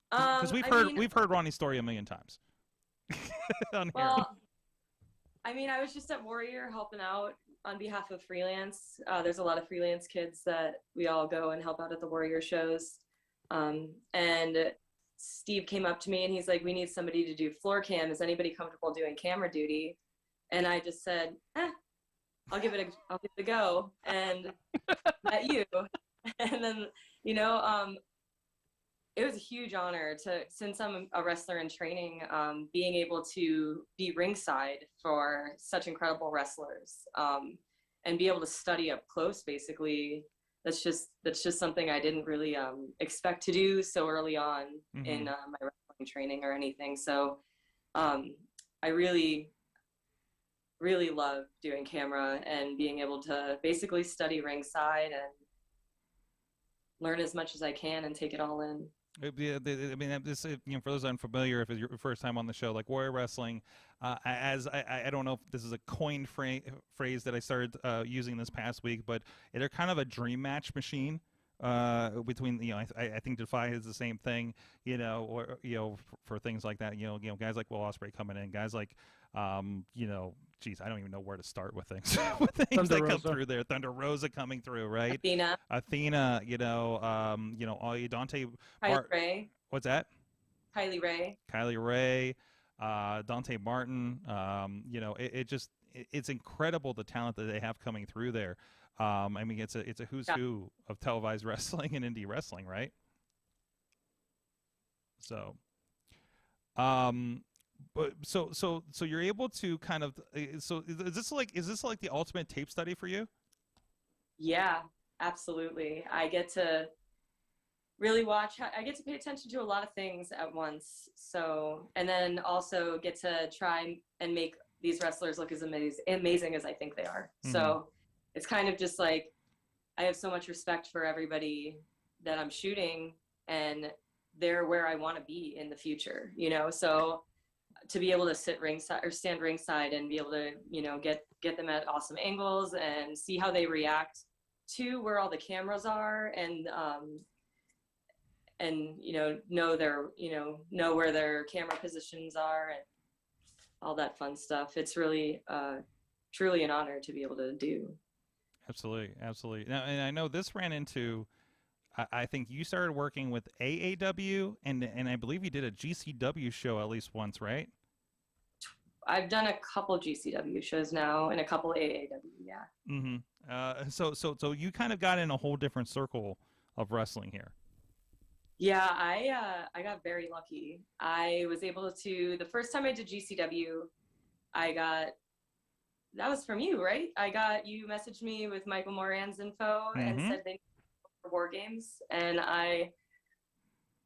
Because we've heard Ronnie's story a million times. On here. I mean, I was just at Warrior helping out on behalf of Freelance. There's a lot of freelance kids that we all go and help out at the Warrior shows. And Steve came up to me and he's like, we need somebody to do floor cam. Is anybody comfortable doing camera duty? And I just said, I'll give it a go. And met you. And then, you know, it was a huge honor since I'm a wrestler in training, being able to be ringside for such incredible wrestlers, and be able to study up close. Basically, that's just something I didn't really expect to do so early on in my wrestling training or anything. So I really, really love doing camera and being able to basically study ringside and learn as much as I can and take it all in. I mean, this, you know, for those unfamiliar, if it's your first time on the show, like Warrior Wrestling, I don't know if this is a coined phrase that I started using this past week, but they're kind of a dream match machine. Between, you know, I think Defy is the same thing, you know, or, you know, for things like that, you know, guys like Will Ospreay coming in, guys like, you know, geez, I don't even know where to start with things. With things that come through there. Thunder Rosa coming through, right? Athena, you know, all you Dante. Kylie Ray. What's that? Kylie Ray, Dante Martin. You know, it's incredible the talent that they have coming through there. I mean, it's a who's who of televised wrestling and indie wrestling, right? So, but so you're able to kind of, so is this like the ultimate tape study for you? Yeah, absolutely. I get to really watch. I get to pay attention to a lot of things at once. So, and then also get to try and make these wrestlers look as amazing as I think they are. So. It's kind of just like, I have so much respect for everybody that I'm shooting, and they're where I want to be in the future, you know? So to be able to sit ringside or stand ringside and be able to, you know, get them at awesome angles and see how they react to where all the cameras are, and you know, know where their camera positions are and all that fun stuff. It's really, truly an honor to be able to do. Absolutely. Now, and I know this ran into, I think you started working with AAW, and I believe you did a GCW show at least once, right? I've done a couple GCW shows now and a couple AAW, yeah. So you kind of got in a whole different circle of wrestling here. Yeah, I got very lucky. I was able to, the first time I did GCW, that was from you, right? You messaged me with Michael Moran's info and said they needed for War Games, and I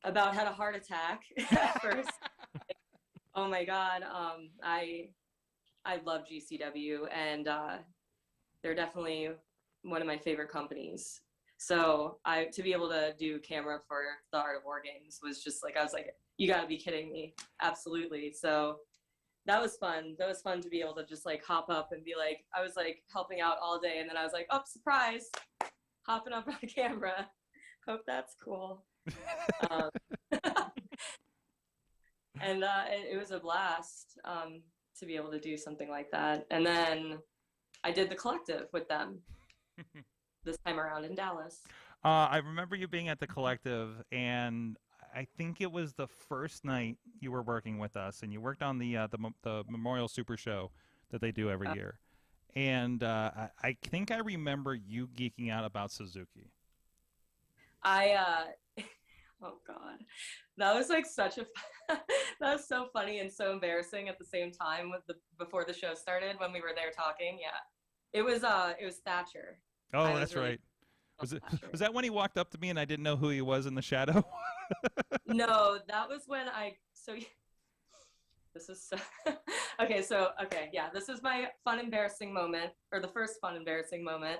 about had a heart attack at first. Oh my God. I love GCW, and they're definitely one of my favorite companies. So to be able to do camera for the Art of War Games was just like, I was like, you gotta be kidding me. Absolutely. So that was fun. That was fun to be able to just like hop up and be like, I was like helping out all day, and then I was like, oh, surprise, hopping up on camera. Hope that's cool. And it was a blast to be able to do something like that. And then I did the collective with them this time around in Dallas. I remember you being at the collective, and I think it was the first night you were working with us, and you worked on the Memorial Super Show that they do every year. And I think I remember you geeking out about Suzuki. Oh God, that was like such a that was so funny and so embarrassing at the same time before the show started when we were there talking. Yeah, it was Thatcher. Oh, that's right. Was that when he walked up to me and I didn't know who he was in the shadow? No, that was when this is okay, yeah, this is my fun embarrassing moment, or the first fun embarrassing moment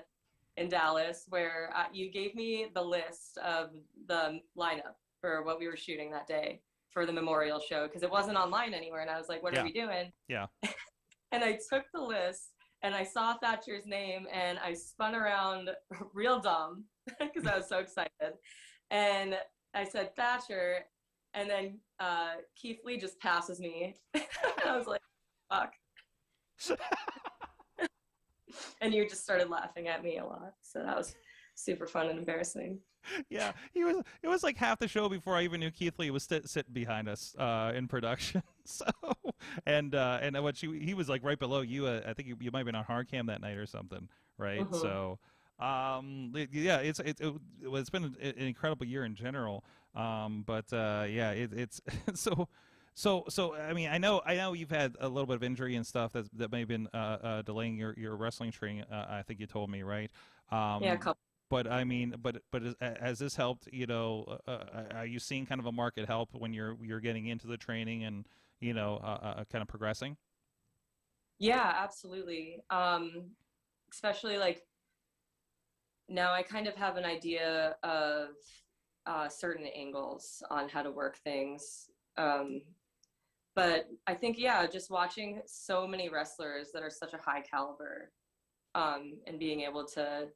in Dallas, where you gave me the list of the lineup for what we were shooting that day for the memorial show, because it wasn't online anywhere, and I was like, what are we doing? Yeah. And I took the list and I saw Thatcher's name and I spun around real dumb because I was so excited, and I said Thatcher, and then Keith Lee just passes me. And I was like, fuck. And you just started laughing at me a lot. So that was super fun and embarrassing. Yeah, it was like half the show before I even knew Keith Lee was sitting behind us in production. So and he was like right below you. I think you might have been on hard cam that night or something, right? Uh-huh. So yeah, it's been an incredible year in general. Yeah, it's so I mean, I know you've had a little bit of injury and stuff that may have been delaying your wrestling training. I think you told me, right? Yeah, a couple. But I mean, but has this helped? You know, are you seeing kind of a market help when you're getting into the training and kind of progressing? Yeah, absolutely. Especially like now, I kind of have an idea of certain angles on how to work things. But I think, yeah, just watching so many wrestlers that are such a high caliber, and being able to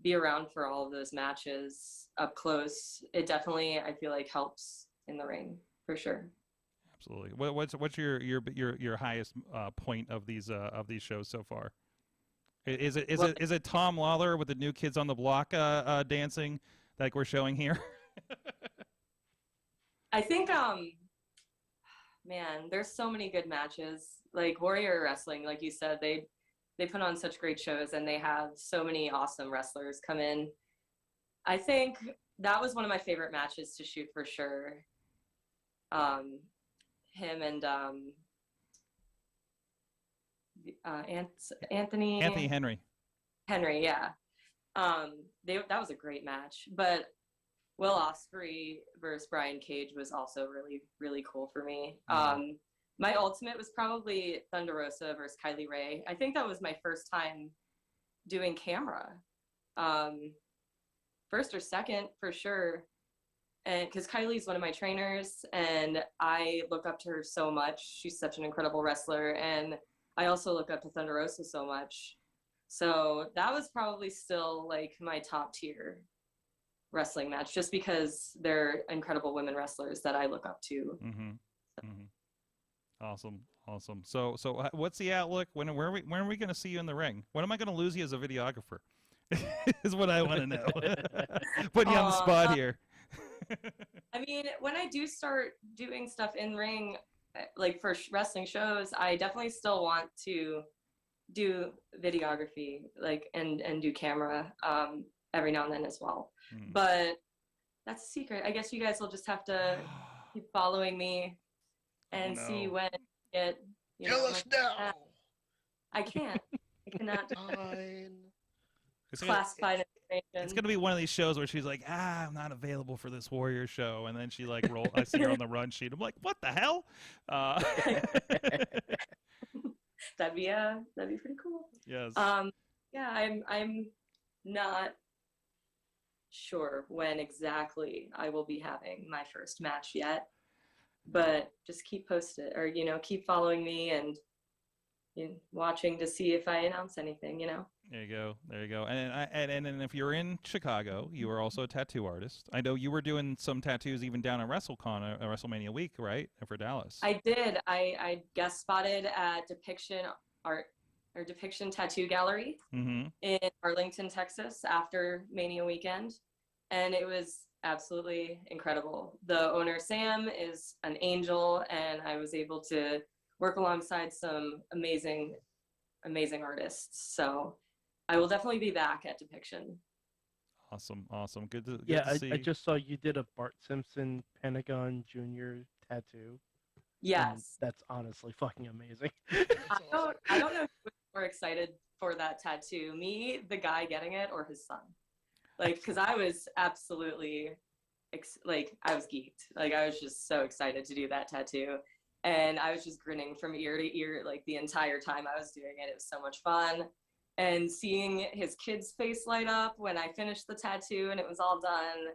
be around for all of those matches up close, it definitely, I feel like, helps in the ring for sure. Absolutely. What's your highest point of these shows so far? Is it Tom Lawlor with the New Kids on the Block dancing like we're showing here? I think man, there's so many good matches. Like Warrior Wrestling, like you said, they put on such great shows and they have so many awesome wrestlers come in. I think that was one of my favorite matches to shoot for sure. Him and Anthony Henry, yeah. That was a great match. But Will Ospreay versus Brian Cage was also really, really cool for me. My ultimate was probably Thunder Rosa versus Kylie Ray. I think that was my first time doing camera. First or second for sure. And because Kylie's one of my trainers and I look up to her so much. She's such an incredible wrestler. And I also look up to Thunder Rosa so much. So that was probably still like my top tier wrestling match, just because they're incredible women wrestlers that I look up to. Mm-hmm. Mm-hmm. Awesome. So what's the outlook? When are we going to see you in the ring? When am I going to lose you as a videographer? Is what I want to know. Putting you on the spot here. I mean, when I do start doing stuff in ring, like for wrestling shows, I definitely still want to do videography, like and do camera every now and then as well. But that's a secret. I guess you guys will just have to keep following me and see when I get. Tell us now. I can't. I cannot Fine. classified information. It's gonna be one of these shows where she's like, I'm not available for this Warrior show, and then she like I see her on the run sheet. I'm like, what the hell? That'd be pretty cool. Yes. Yeah, I'm not sure when exactly I will be having my first match yet, but just keep posted or keep following me and watching to see if I announce anything. There you go. There you go. And if you're in Chicago, you are also a tattoo artist. I know you were doing some tattoos even down at WrestleCon, WrestleMania week, right? For Dallas. I did. I guest spotted at Depiction Art or Depiction Tattoo Gallery in Arlington, Texas after Mania weekend. And it was absolutely incredible. The owner, Sam, is an angel, and I was able to work alongside some amazing artists. So I will definitely be back at Depiction. Awesome. Good to see. I just saw you did a Bart Simpson Pentagon Jr. tattoo. Yes. That's honestly fucking amazing. I don't know who was more excited for that tattoo, me, the guy getting it, or his son. Like, because I was absolutely, I was geeked. Like, I was just so excited to do that tattoo. And I was just grinning from ear to ear, like, the entire time I was doing it. It was so much fun. And seeing his kid's face light up when I finished the tattoo and it was all done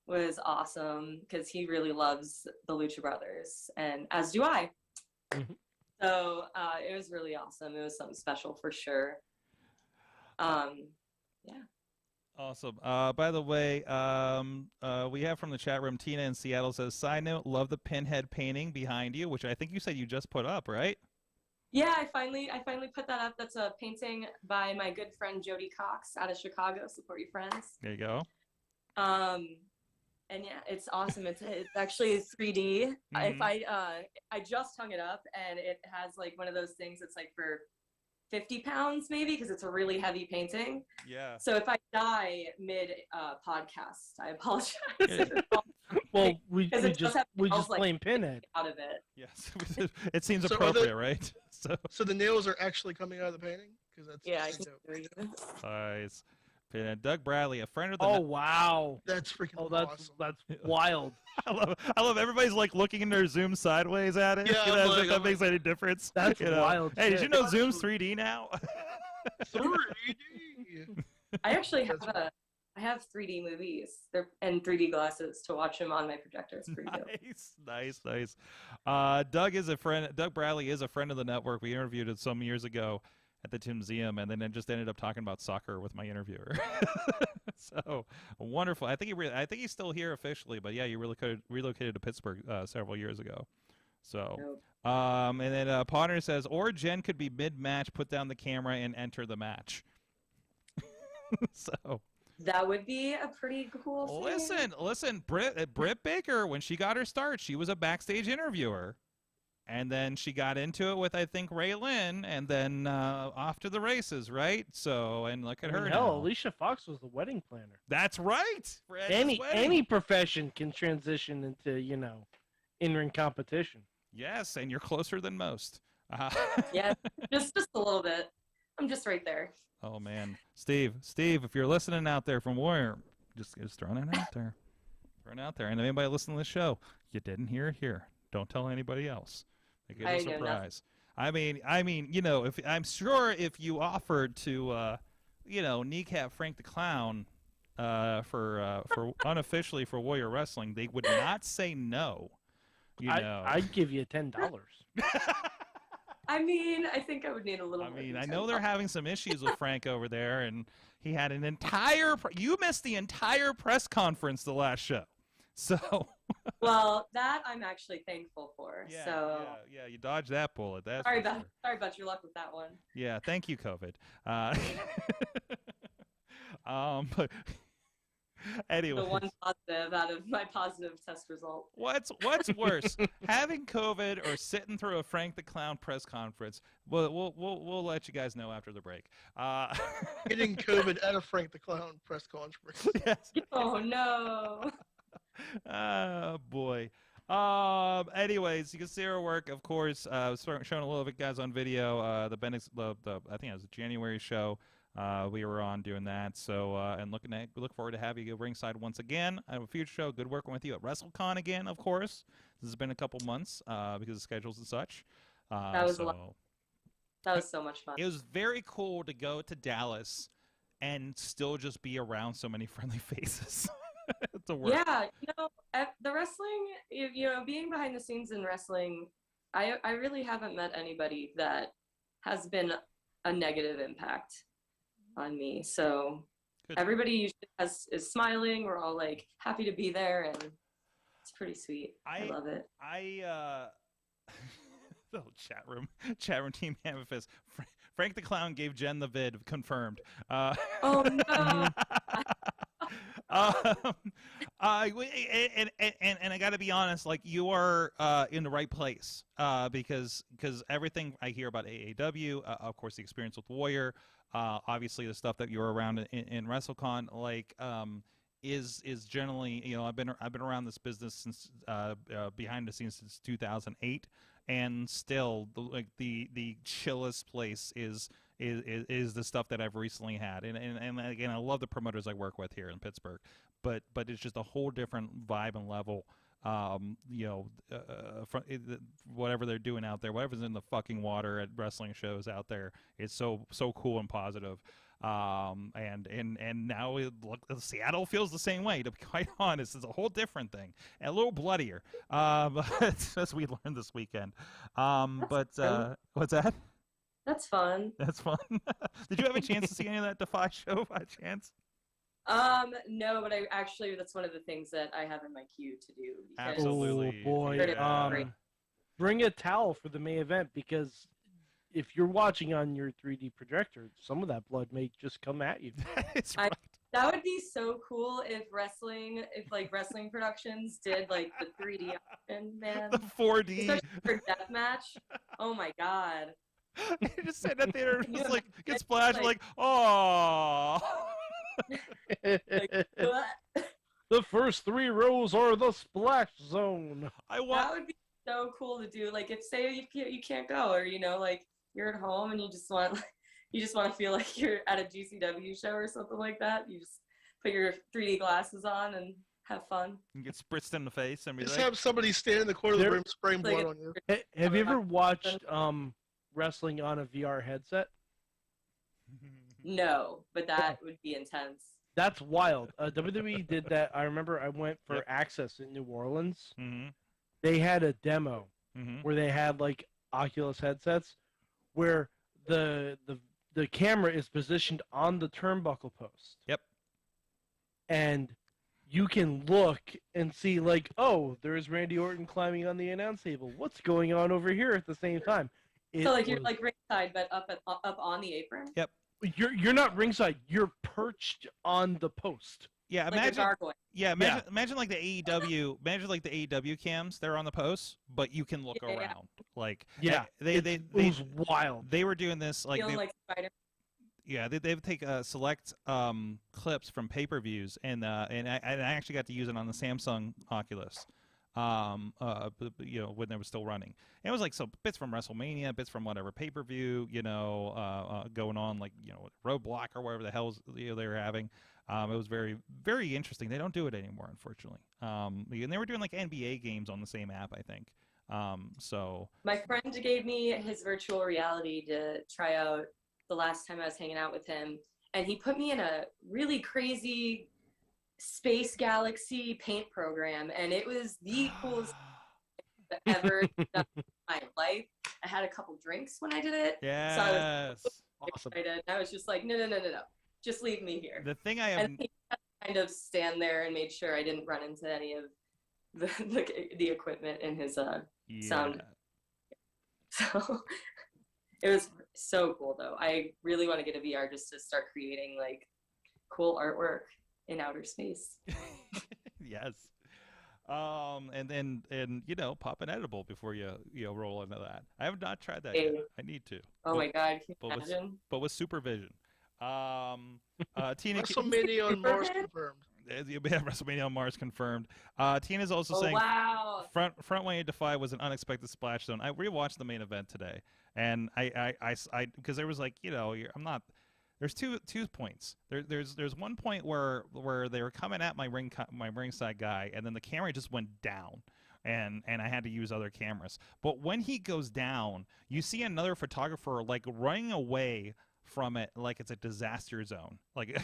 was awesome, because he really loves the Lucha Brothers, and as do I. So it was really awesome. It was something special for sure. Yeah. Awesome. By the way, we have from the chat room, Tina in Seattle says, side note, love the pinhead painting behind you, which I think you said you just put up, right? Yeah, I finally put that up. That's a painting by my good friend Jody Cox out of Chicago. Support your friends. There you go. And yeah, it's awesome. It's actually 3D. If I just hung it up, and it has like one of those things that's like for 50 pounds maybe, because it's a really heavy painting. Yeah. So if I die mid podcast, I apologize. Well, we just blame Pinhead out of it. Yes, it seems appropriate, right? So the nails are actually coming out of the painting, because that's nice. Pinhead. Doug Bradley, a friend of the. Oh wow, that's freaking awesome. That's wild. I love everybody's like looking in their Zoom sideways at it. Yeah, if that makes any difference. That's wild. Hey, did you know Zoom's 3D now? 3D. I actually have 3D movies and 3D glasses to watch them on my projector. It's pretty dope. Nice. Doug Bradley is a friend of the network. We interviewed him some years ago at the museum, and then it just ended up talking about soccer with my interviewer. So wonderful. I think he's still here officially, but yeah, you relocated to Pittsburgh several years ago. So, and then Potter says, or Jen could be mid-match, put down the camera, and enter the match. So. That would be a pretty cool thing. Listen, Britt Baker, when she got her start, she was a backstage interviewer. And then she got into it with, I think, Ray Lynn, and then off to the races, right? So, and look at her now. Hell, Alicia Fox was the wedding planner. That's right. Any profession can transition into, in-ring competition. Yes, and you're closer than most. Yeah, just a little bit. I'm just right there. Oh man, Steve, if you're listening out there from Warrior, just throwing it out there. Throwing it out there. And anybody listening to the show, you didn't hear it here. Don't tell anybody else. Make it a surprise. I mean, if I'm sure if you offered to, kneecap Frank the Clown, for unofficially for Warrior Wrestling, they would not say no. I'd give you $10. I mean, I think I would need a little more. I know they're having some issues with Frank over there, and he had an you missed the entire press conference the last show. So. Well, that I'm actually thankful for. Yeah, you dodged that bullet. That's sorry about your luck with that one. Yeah, thank you, COVID. But anyway, the one positive out of my positive test result. What's worse, having COVID or sitting through a Frank the Clown press conference? We'll let you guys know after the break. Getting COVID at a Frank the Clown press conference. Yes. Oh no. Oh boy. Anyways, you can see our work, of course. Showing a little bit, guys, on video. I think it was a January show. We were on doing that. So and look forward to having you ringside once again. I have a future show. Good working with you at WrestleCon again, of course. This has been a couple months because of schedules and such. That was a lot. That was so much fun. It was very cool to go to Dallas and still just be around so many friendly faces. To work. Yeah, the wrestling, being behind the scenes in wrestling, I really haven't met anybody that has been a negative impact. on me. So Good. everybody usually is smiling. We're all like happy to be there, and it's pretty sweet. I love it. The chat room team Amethyst. Frank the Clown gave Jen the vid, confirmed. Oh no. And I got to be honest, like, you are in the right place, because everything I hear about AAW, of course, the experience with Warrior, obviously the stuff that you're around in WrestleCon, like, is generally, you know, I've been around this business since behind the scenes since 2008, and still the chillest place is the stuff that I've recently had, and again, I love the promoters I work with here in Pittsburgh, but it's just a whole different vibe and level. You know, whatever they're doing out there, whatever's in the fucking water at wrestling shows out there, is so cool and positive. And now Seattle feels the same way, to be quite honest. It's a whole different thing, and a little bloodier, as we learned this weekend. What's that? That's fun. That's fun. Did you have a chance to see any of that Defy show by chance? No, but that's one of the things that I have in my queue to do. Absolutely. Oh boy. Yeah. Bring a towel for the main event, because if you're watching on your 3D projector, some of that blood may just come at you. It's right. That would be so cool if wrestling productions did like the 3D option, man. The 4D. Especially for deathmatch. Oh my god. You just sit in that theater and just like get splashed, like, oh. Like, what? The first 3 rows are the splash zone. That would be so cool to do. Like, if say you can't go, or you know, like you're at home and you just want to feel like you're at a GCW show or something like that. You just put your 3D glasses on and have fun. You get spritzed in the face and be Just like, have somebody stand in the corner of the room spraying blood on you. Have you ever watched wrestling on a VR headset? No, but that would be intense. That's wild. WWE did that. I remember I went for Access in New Orleans. Mm-hmm. They had a demo where they had like Oculus headsets where the camera is positioned on the turnbuckle post. Yep. And you can look and see, like, oh, there's Randy Orton climbing on the announce table. What's going on over here at the same time? So like you're like ringside, but up on the apron. Yep. You're not ringside. You're perched on the post. Yeah, Like imagine. a gargoyle. Yeah, imagine like the AEW. Imagine like the AEW cams. They're on the posts, but you can look around. Like, it was wild. They were doing this like. Feeling like Spider. Yeah, they would take select clips from pay-per-views, and I actually got to use it on the Samsung Oculus. You know, when they were still running. And it was like, so bits from WrestleMania, bits from whatever pay-per-view, you know, going on, like, you know, Roadblock or whatever the hell they were having. It was very, very interesting. They don't do it anymore, unfortunately. And they were doing like NBA games on the same app, I think. So my friend gave me his virtual reality to try out the last time I was hanging out with him, and he put me in a really crazy space galaxy paint program, and it was the coolest thing I've ever done in my life. I had a couple drinks when I did it. Yes. So I was excited. I was just like, no. Just leave me here. The thing I have... And he had to kind of stand there and made sure I didn't run into any of the equipment in his sound. So it was so cool, though. I really want to get a VR just to start creating like cool artwork in outer space. Yes. And you know, pop an edible before you roll into that. I have not tried that yet. I need to. Oh my god, can you imagine? But with supervision. Tina, WrestleMania on Mars confirmed. Yeah, WrestleMania on Mars confirmed. Tina's also saying, wow. Front Way Defy was an unexpected splash zone. I rewatched the main event today, and I because there was like, you know, I'm not. There's two points. There's one point where they were coming at my ringside guy, and then the camera just went down, and I had to use other cameras. But when he goes down, you see another photographer like running away from it like it's a disaster zone, like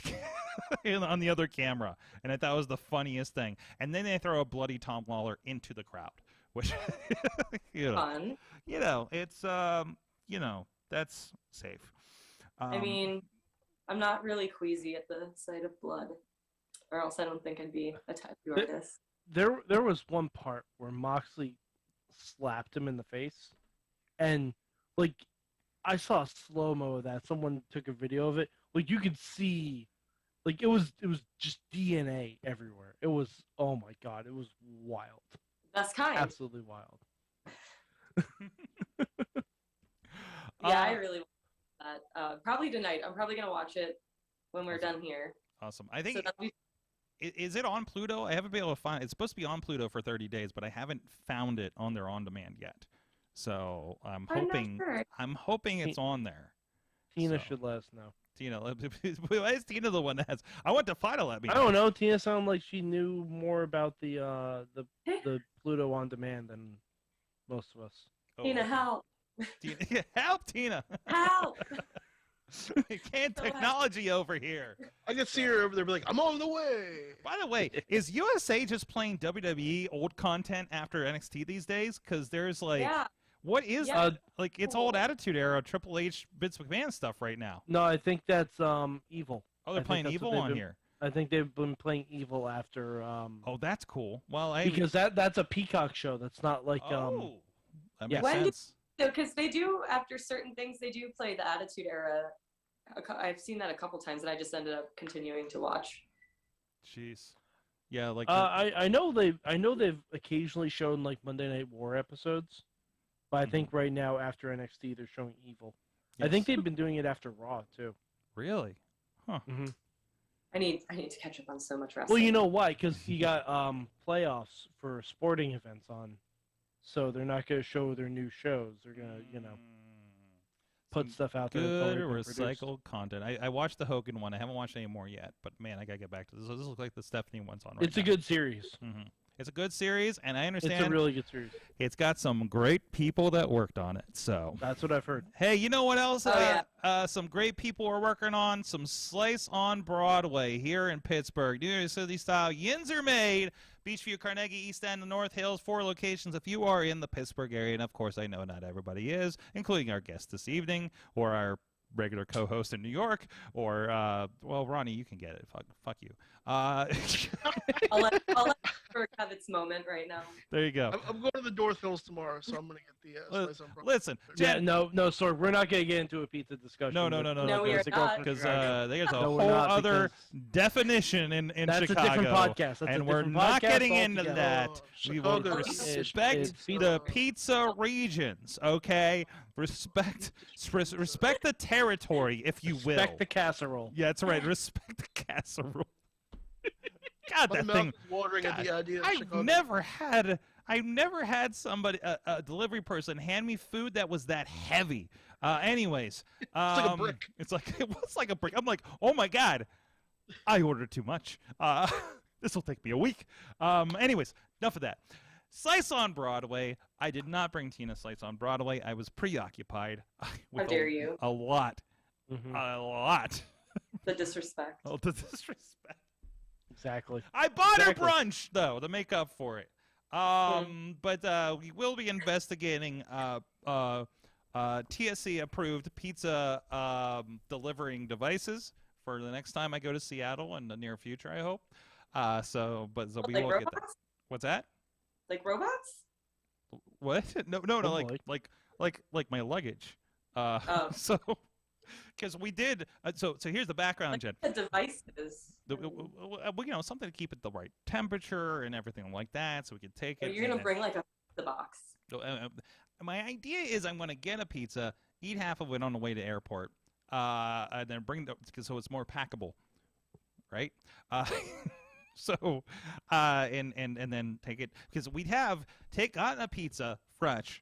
on the other camera, and I thought it was the funniest thing. And then they throw a bloody Tom Lawlor into the crowd, which fun. You know, it's you know, that's safe. I mean, I'm not really queasy at the sight of blood, or else I don't think I'd be a tattoo artist. There was one part where Moxley slapped him in the face, and like I saw a slow-mo of that. Someone took a video of it. Like you could see, like it was just DNA everywhere. It was, oh my god, it was wild. That's kind. Absolutely wild. Yeah, I really want that. Probably tonight. I'm probably gonna watch it when we're done here. Awesome. I think So that'll be is it on Pluto? I haven't been able to find. It's supposed to be on Pluto for 30 days, but I haven't found it on their on-demand yet. So I'm I'm not hoping. sure. I'm hoping it's on there. Tina So. should let us know. Tina, why is Tina the one that has? I want Defy to let me. I don't know. Tina sounded like she knew more about the Pluto on demand than most of us. Oh, Tina, help! Tina, help, Tina! Help! We can't technology over here. I can see her over there, be like, "I'm on the way." By the way, is USA just playing WWE old content after NXT these days? Because there's like, Yeah. what is Yeah. like? It's old Attitude Era Triple H Vince McMahon stuff right now. No, I think that's Evil. Oh, they're I think playing that's Evil what they've on been- here. I think they've been playing Evil after Oh, that's cool. Well, because that's a Peacock show. That's not like oh, that yeah. makes When did- sense. No, because they do, after certain things, they do play the Attitude Era. I've seen that a couple times, and I just ended up continuing to watch. Jeez. Yeah, like I know they've occasionally shown like Monday Night War episodes, but I think right now after NXT they're showing Evil. I think they've been doing it after Raw too. really. Huh. Mm-hmm. I need to catch up on so much wrestling. Well, you know why? Because you got playoffs for sporting events on, so they're not going to show their new shows. They're going to put Some stuff out there. Good that's already been produced. recycled content. I watched the Hogan one. I haven't watched any more yet, but man, I gotta get back to this. This looks like the Stephanie one's on right It's now. a good series. It's a good series, and I understand It's a really good series. it's got some great people that worked on it. So That's what I've heard. hey, you know what else? Oh, Some great people are working on some Slice on Broadway here in Pittsburgh. New York City style yins are made. Beachview, Carnegie, East End, and North Hills, 4 locations if you are in the Pittsburgh area. And of course, I know not everybody is, including our guest this evening or our regular co-host in New York, or well, Ronnie, you can get it. Fuck you. I'll let Pittsburgh have its moment right now. There you go. I'm going to the North Hills tomorrow, so I'm going to get the slice on Broadway. Listen, Yeah, Jen, no, sorry, we're not going to get into a pizza discussion. no, No, we are not. because there's a No, we're whole not, other because definition in that's Chicago. a different podcast. That's and a we're different not podcast getting into altogether. that. Oh, We will Chicago is- respect it's the pizza regions, okay? Respect the territory, if you will. Respect the casserole. Yeah, that's right. Respect the casserole. God, My that mouth thing. is watering at the idea of Chicago. I've never had somebody, a delivery person, hand me food that was that heavy. Anyways, like a brick. It was like a brick. I'm like, oh my god, I ordered too much. This will take me a week. Anyways, enough of that. Slice on Broadway. I did not bring Tina Slice on Broadway. I was preoccupied. With How dare you? A lot. Mhm. A lot. The disrespect. Oh, the disrespect. Exactly. I bought Exactly. her brunch though to make up for it. But we will be investigating TSC approved pizza delivering devices for the next time I go to Seattle in the near future. I hope. So we Like will get that. robots? What's that? Like robots? What? No, Oh, like my luggage. Oh. So because we did. So here's the background, Jen. The devices. Something to keep it the right temperature and everything like that, so we can take Or it. you're gonna and- bring like the box. My idea is I'm going to get a pizza, eat half of it on the way to airport, and then so it's more packable, right? And then take it because we'd have gotten a pizza fresh,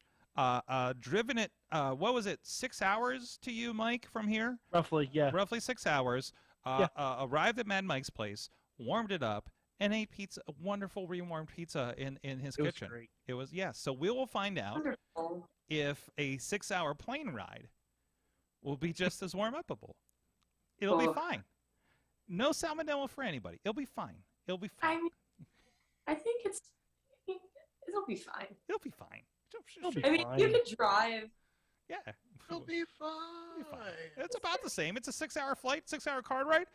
driven it. What was it? 6 hours to you, Mike, from here? Roughly, yeah. Roughly 6 hours. Arrived at Mad Mike's place, warmed it up, and ate pizza. A wonderful rewarmed pizza in his It was kitchen. great. It was, yes. So we will find out Wonderful. if a 6-hour plane ride will be just as warm upable. It'll be Oh. fine. No salmonella for anybody. It'll be fine. It'll be fine. I think it'll be fine. It'll be fine. It'll be I mean, fine. you could drive Yeah. It'll be fine. It's about the same. It's a 6-hour flight, 6-hour car ride.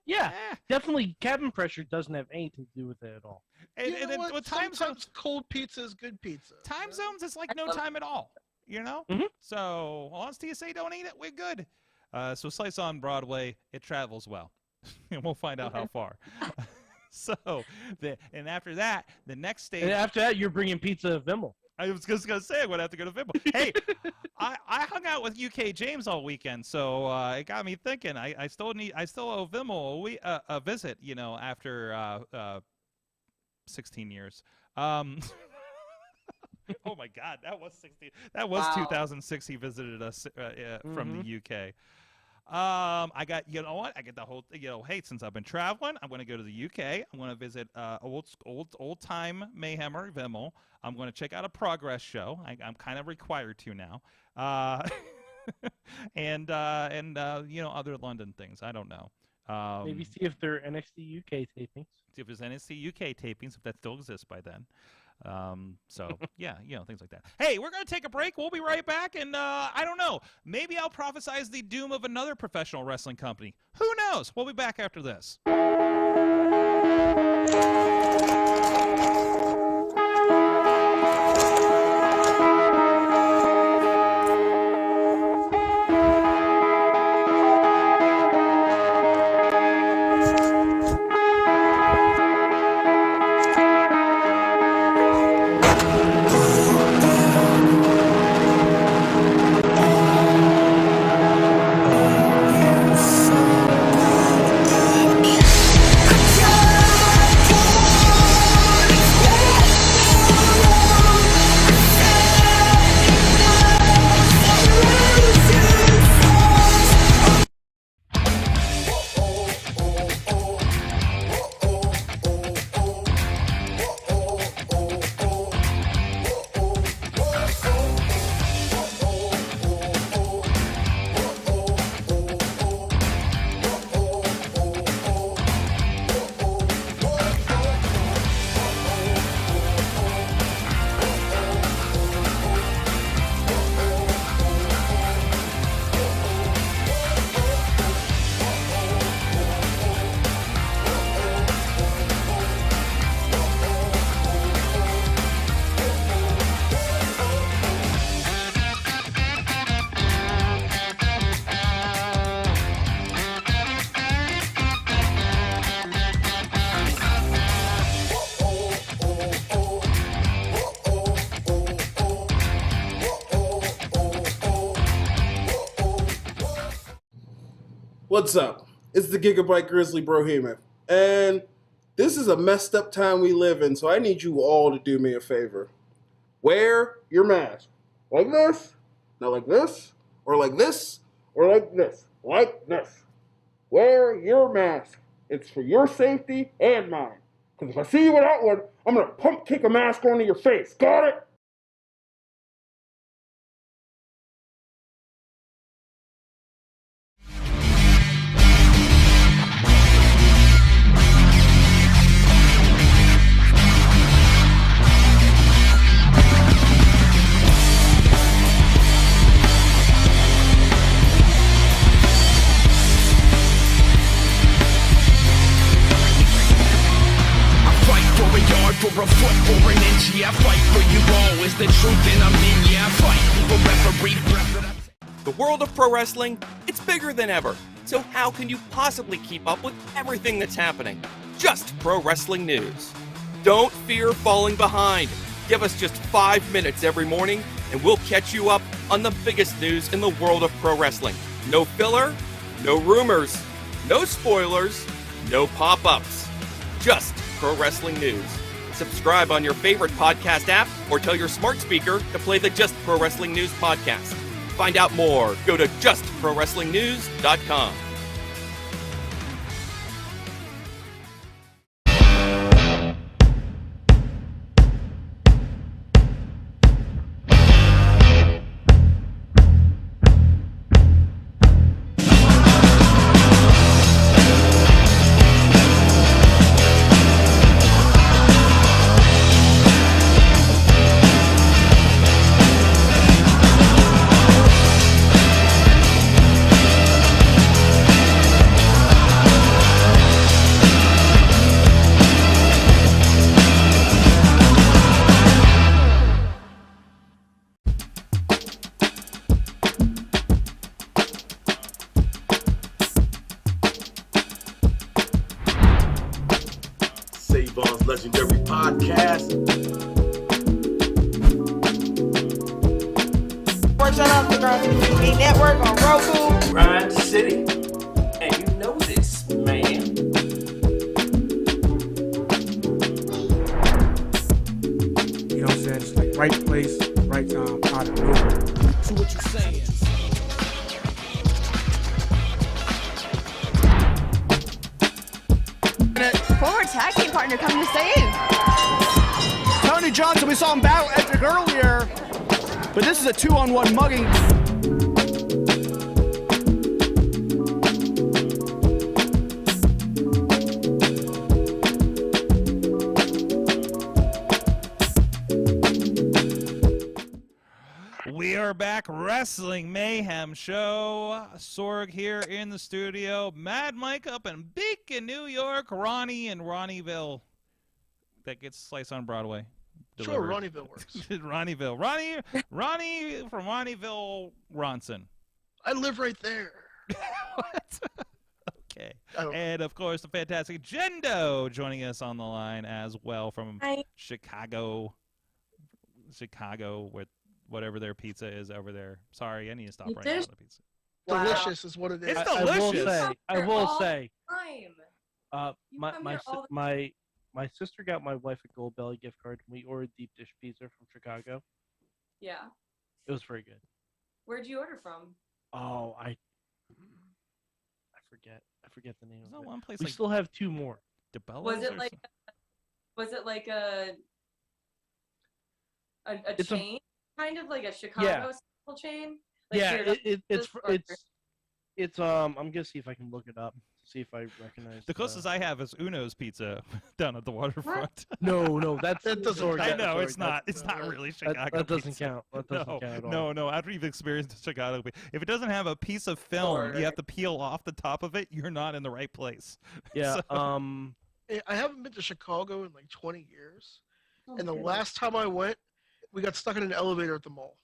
Yeah. Definitely cabin pressure doesn't have anything to do with it at all. And, You know then what? with time zones, Sometimes cold pizza is good pizza. time zones is like no time at all. You know? Mhm. So, unless you say don't eat it, we're good. So, Slice on Broadway, it travels well. And we'll find out how far. And after that, the next stage. And after that, you're bringing pizza to Vimmel. I was just gonna say I'm gonna have to go to Vimmel. Hey, I hung out with UK James all weekend, so it got me thinking. I still owe Vimmel a visit. You know, after 16 years. Oh my God, that was 16. That was 2006. He visited us from the UK. I got, you know what? I get the whole, hey, since I've been traveling, I'm going to go to the UK. I'm going to visit old time Mayhemmer Vimmel. I'm going to check out a Progress show. I'm kind of required to now. And other London things. I don't know. Maybe see if there are NXT UK tapings. See if there's NXT UK tapings, if that still exists by then. Yeah, things like that. Hey, we're going to take a break. We'll be right back. And I don't know. Maybe I'll prophesize the doom of another professional wrestling company. Who knows? We'll be back after this. What's up? It's the Gigabyte Grizzly Brohema, and this is a messed up time we live in, so I need you all to do me a favor. Wear your mask. Like this, not like this, or like this, or like this, like this. Wear your mask. It's for your safety and mine. Because if I see you without one, I'm going to pump kick a mask onto your face. Got it? For a foot or an inch, yeah, I fight for you all. Is the truth and I'm in, yeah, I fight for referee breath. The world of pro wrestling, it's bigger than ever. So how can you possibly keep up with everything that's happening? Just pro wrestling news. Don't fear falling behind. Give us just 5 minutes every morning and we'll catch you up on the biggest news in the world of pro wrestling. No filler, no rumors, no spoilers, no pop-ups. Just pro wrestling news. Subscribe on your favorite podcast app or tell your smart speaker to play the Just Pro Wrestling News podcast. Find out more. Go to justprowrestlingnews.com. Spawn's legendary podcast. Shout out to Grind TV Network on Roku. Grind City. And you know this, man. You know what I'm saying? It's like right place, right time, out of nowhere. So what you saying? Former tag team partner coming to save. Tony Johnson, we saw him battle Edric earlier, but this is a 2-on-1 mugging. We are back, Wrestling Mayhem Show. Sorg here in the studio. Mad Mike up in Beacon, New York. Ronnie in Ronnieville. That gets sliced on Broadway. Sure, Ronnieville works. Ronnieville. Ronnie from Ronnieville, Ronson. I live right there. What? Okay. And, of course, the fantastic Jendo joining us on the line as well from Chicago, with whatever their pizza is over there. Sorry, I need to stop right now on the pizza. Delicious is what it is. It's delicious. I will say, Time. my sister got my wife a Gold Belly gift card. And we ordered deep dish pizza from Chicago. Yeah. It was very good. Where'd you order from? Oh, I forget the name There's of it. one place We like still have two more. Was it like a chain? Kind of like a Chicago style chain? Like it's I'm gonna see if I can look it up. See if I recognize. The closest I have is Uno's Pizza down at the waterfront. No, that doesn't. I know it's not. It's not really Chicago. That doesn't pizza. count. That doesn't count at all. No. After you've experienced Chicago, if it doesn't have a piece of film, you have to peel off the top of it. You're not in the right place. Yeah. I haven't been to Chicago in like 20 years, and the last time I went, we got stuck in an elevator at the mall.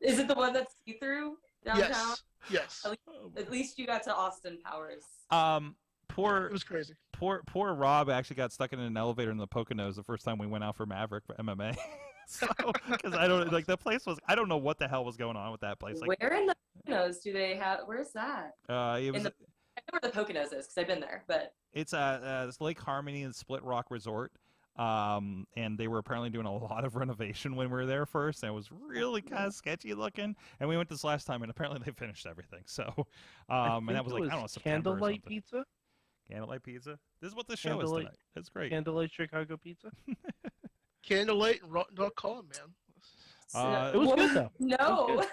Is it the one that's see-through downtown? Yes. At least you got to Austin Powers. It was crazy. Poor Rob actually got stuck in an elevator in the Poconos the first time we went out for Maverick for MMA. Because I don't like the place was. I don't know what the hell was going on with that place. Like, where in the Poconos do they have? Where's that? It was. I know where the Poconos is because I've been there, but it's it's Lake Harmony and Split Rock Resort. And they were apparently doing a lot of renovation when we were there first, and it was really kind of sketchy looking. And we went this last time, and apparently they finished everything. So, and that was like, I don't know, September Candlelight Pizza. Candlelight Pizza. This is what the show is tonight. That's great. Candlelight Chicago Pizza. Candlelight and Rotten.com, man. It was good though. No.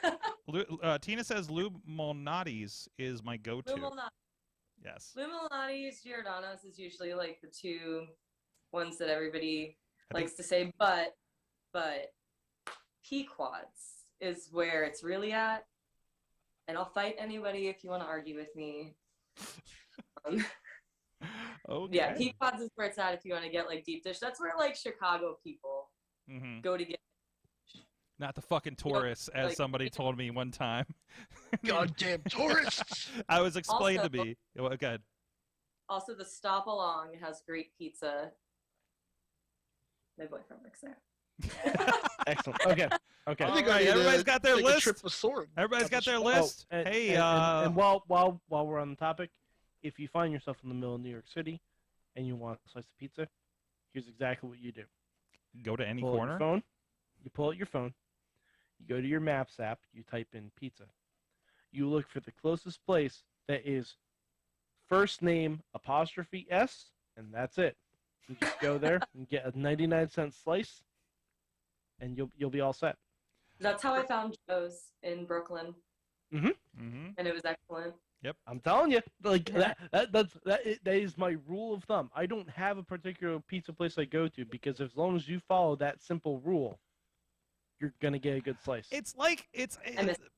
Tina says Lou Malnati's is my go-to. Lou Malnati. Yes. Lou Malnati's, Giordano's is usually like the two ones that everybody likes to say, but Pequod's is where it's really at, and I'll fight anybody if you want to argue with me. Okay. Yeah, Pequod's is where it's at if you want to get like deep dish. That's where like Chicago people go to get. Not the fucking tourists, as like, somebody told me one time. Goddamn tourists! I was explained Also, to me. Go ahead. Also, the Stop Along has great pizza. My boyfriend works there. Excellent. Okay. All right, everybody's got their list. Everybody's got their list. Hey, and while we're on the topic, if you find yourself in the middle of New York City and you want a slice of pizza, here's exactly what you do. Go to any pull corner. Out your phone. You pull out your phone. You go to your Maps app. You type in pizza. You look for the closest place that is first name apostrophe S, and that's it. You just go there and get a 99-cent slice, and you'll be all set. That's how I found Joe's in Brooklyn. And it was excellent. Yep. I'm telling you, like that is my rule of thumb. I don't have a particular pizza place I go to because as long as you follow that simple rule, you're gonna get a good slice. It's like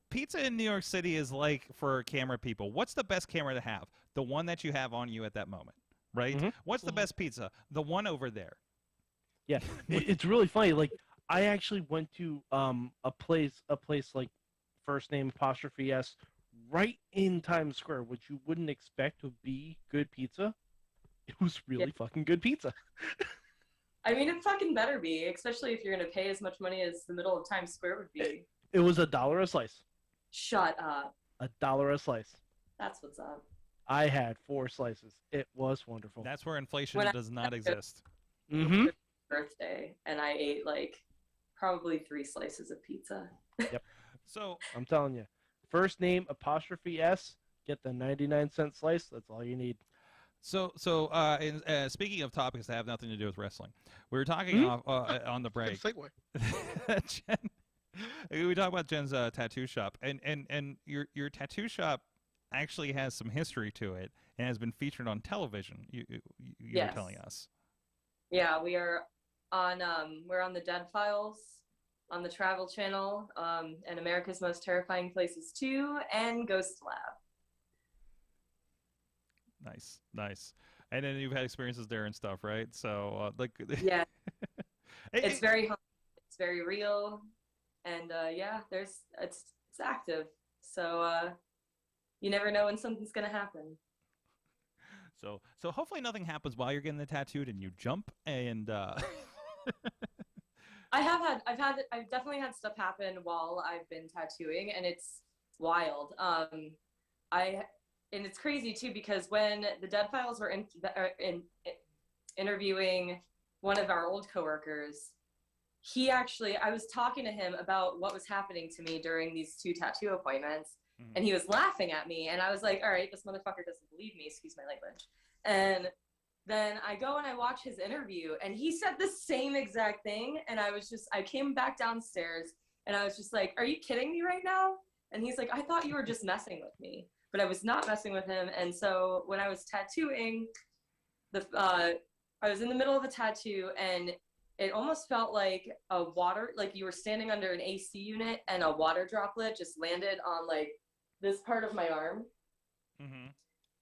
pizza in New York City is like for camera people. What's the best camera to have? The one that you have on you at that moment, right? What's the best pizza? The one over there. Yeah, it's really funny. Like I actually went to a place like first name apostrophe S right in Times Square, which you wouldn't expect to be good pizza. It was really fucking good pizza. I mean, it fucking better be, especially if you're gonna pay as much money as the middle of Times Square would be. It was $1 a slice. Shut up. $1 a slice. That's what's up. I had 4 slices. It was wonderful. That's where inflation does not exist. Mm-hmm. Birthday, and I ate like probably 3 slices of pizza. Yep. So I'm telling you, first name _S, get the 99-cent slice. That's all you need. So, speaking of topics that have nothing to do with wrestling, we were talking on the break. Good segue. We talked about Jen's tattoo shop, and your tattoo shop actually has some history to it and has been featured on television. You Yes. were telling us. Yeah, we're on the Dead Files on the Travel Channel, and America's Most Terrifying Places 2, and Ghost Lab. Nice. And then you've had experiences there and stuff, right? So, yeah, it's very haunted, it's very real, and yeah, it's active. So you never know when something's gonna happen. So hopefully nothing happens while you're getting the tattooed and you jump and. I've definitely had stuff happen while I've been tattooing, and it's wild. And it's crazy too, because when the Dead Files were interviewing one of our old coworkers, I was talking to him about what was happening to me during these 2 tattoo appointments, and he was laughing at me, and I was like, all right, this motherfucker doesn't believe me, excuse my language. And then I go and I watch his interview, and he said the same exact thing, and I came back downstairs, and I was just like, are you kidding me right now? And he's like, I thought you were just messing with me. But I was not messing with him. And so when I was tattooing, I was in the middle of a tattoo, and it almost felt like like you were standing under an AC unit and a water droplet just landed on like this part of my arm. Mm-hmm.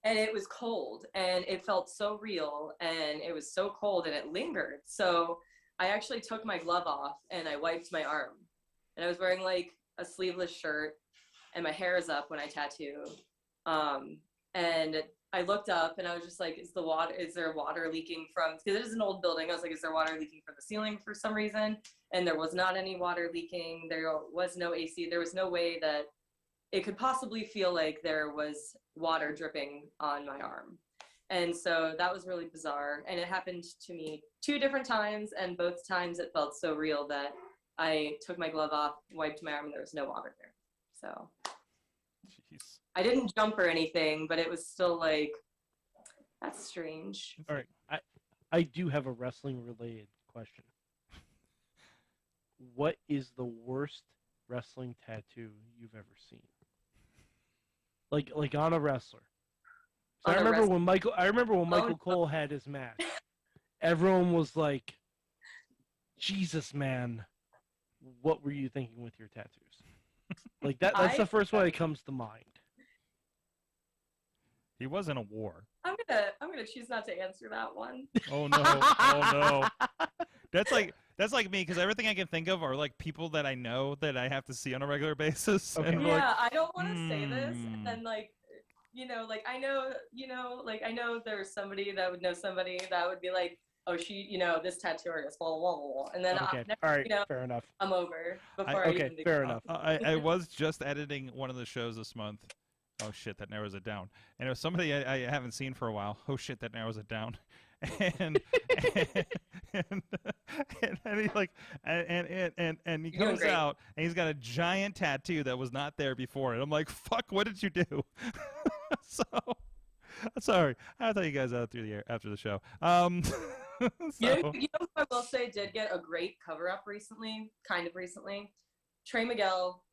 And it was cold, and it felt so real, and it was so cold, and it lingered. So I actually took my glove off and I wiped my arm, and I was wearing like a sleeveless shirt, and my hair is up when I tattoo. And I looked up, and I was just like, is there water leaking from, because it is an old building. I was like, is there water leaking from the ceiling for some reason? And there was not any water leaking. There was no AC. There was no way that it could possibly feel like there was water dripping on my arm. And so that was really bizarre. And it happened to me 2 different times, and both times it felt so real that I took my glove off, wiped my arm, and there was no water there. So jeez. I didn't jump or anything, but it was still like, that's strange. All right, I do have a wrestling-related question. What is the worst wrestling tattoo you've ever seen? Like on a wrestler. So I remember when Michael Cole had his match. Everyone was like, Jesus, man, what were you thinking with your tattoos? Like that's the first one that comes to mind. He was in a war. I'm gonna choose not to answer that one. Oh no! Oh no! That's like me, because everything I can think of are like people that I know that I have to see on a regular basis. Okay. Yeah, like, I don't want to say this, and then like, I know there's somebody that would know somebody that would be like, oh, she, this tattoo artist, blah blah blah, blah. And then okay, all right, fair enough. I'm over before I even fair enough. I was just editing one of the shows this month. Oh shit, that narrows it down. And it was somebody I haven't seen for a while. Oh shit, that narrows it down. And he like and he comes out and he's got a giant tattoo that was not there before. And I'm like, fuck, what did you do? So sorry, I'll tell you guys out after the show. You know who I will say did get a great cover up recently, kind of recently? Trey Miguel,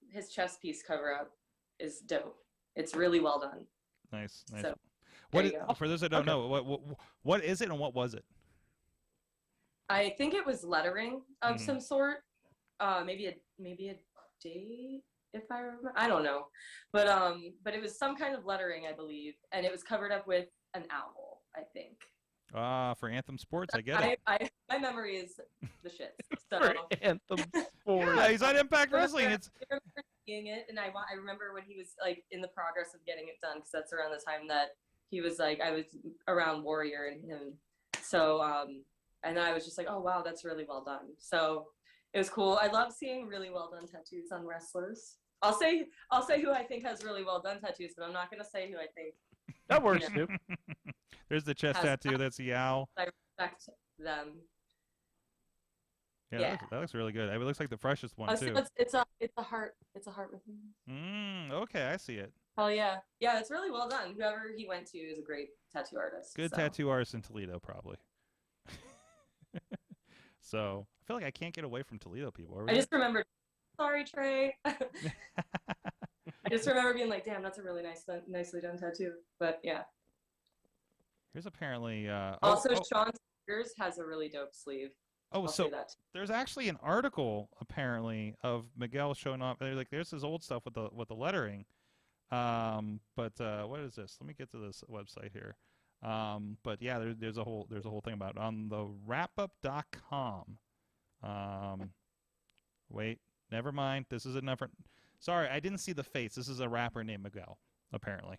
his chest piece cover up is dope. It's really well done. Nice. So, for those that don't know, what is it and what was it? I think it was lettering of some sort. Maybe a date, if I remember. I don't know, but it was some kind of lettering, I believe, and it was covered up with an owl, I think. For Anthem Sports, I get it. My memory is the shit. So. For Anthem Sports. Yeah, he's on Impact Wrestling. I remember seeing it, and I remember when he was like in the progress of getting it done, because that's around the time that he was like, I was around Warrior and him. So, and I was just like, oh, wow, that's really well done. So it was cool. I love seeing really well done tattoos on wrestlers. I'll say who I think has really well done tattoos, but I'm not going to say who I think. That works too. There's the chest tattoo. That's Yao. I respect them. Yeah, that looks really good. It looks like the freshest one too. It's a heart. It's a heart with me. Okay, I see it. Oh yeah, yeah. It's really well done. Whoever he went to is a great tattoo artist. Good tattoo artist in Toledo, probably. So I feel like I can't get away from Toledo people. I just remembered. Sorry, Trey. I just remember being like, "Damn, that's a really nicely done tattoo." But yeah. Here's apparently. Also, Sean Spears has a really dope sleeve. So there's actually an article apparently of Miguel showing off. Like, there's his old stuff with the lettering. But what is this? Let me get to this website here. But yeah, there's a whole thing about it on the wrapup.com. Wait, never mind. This is a different. Sorry, I didn't see the face. This is a rapper named Miguel, apparently.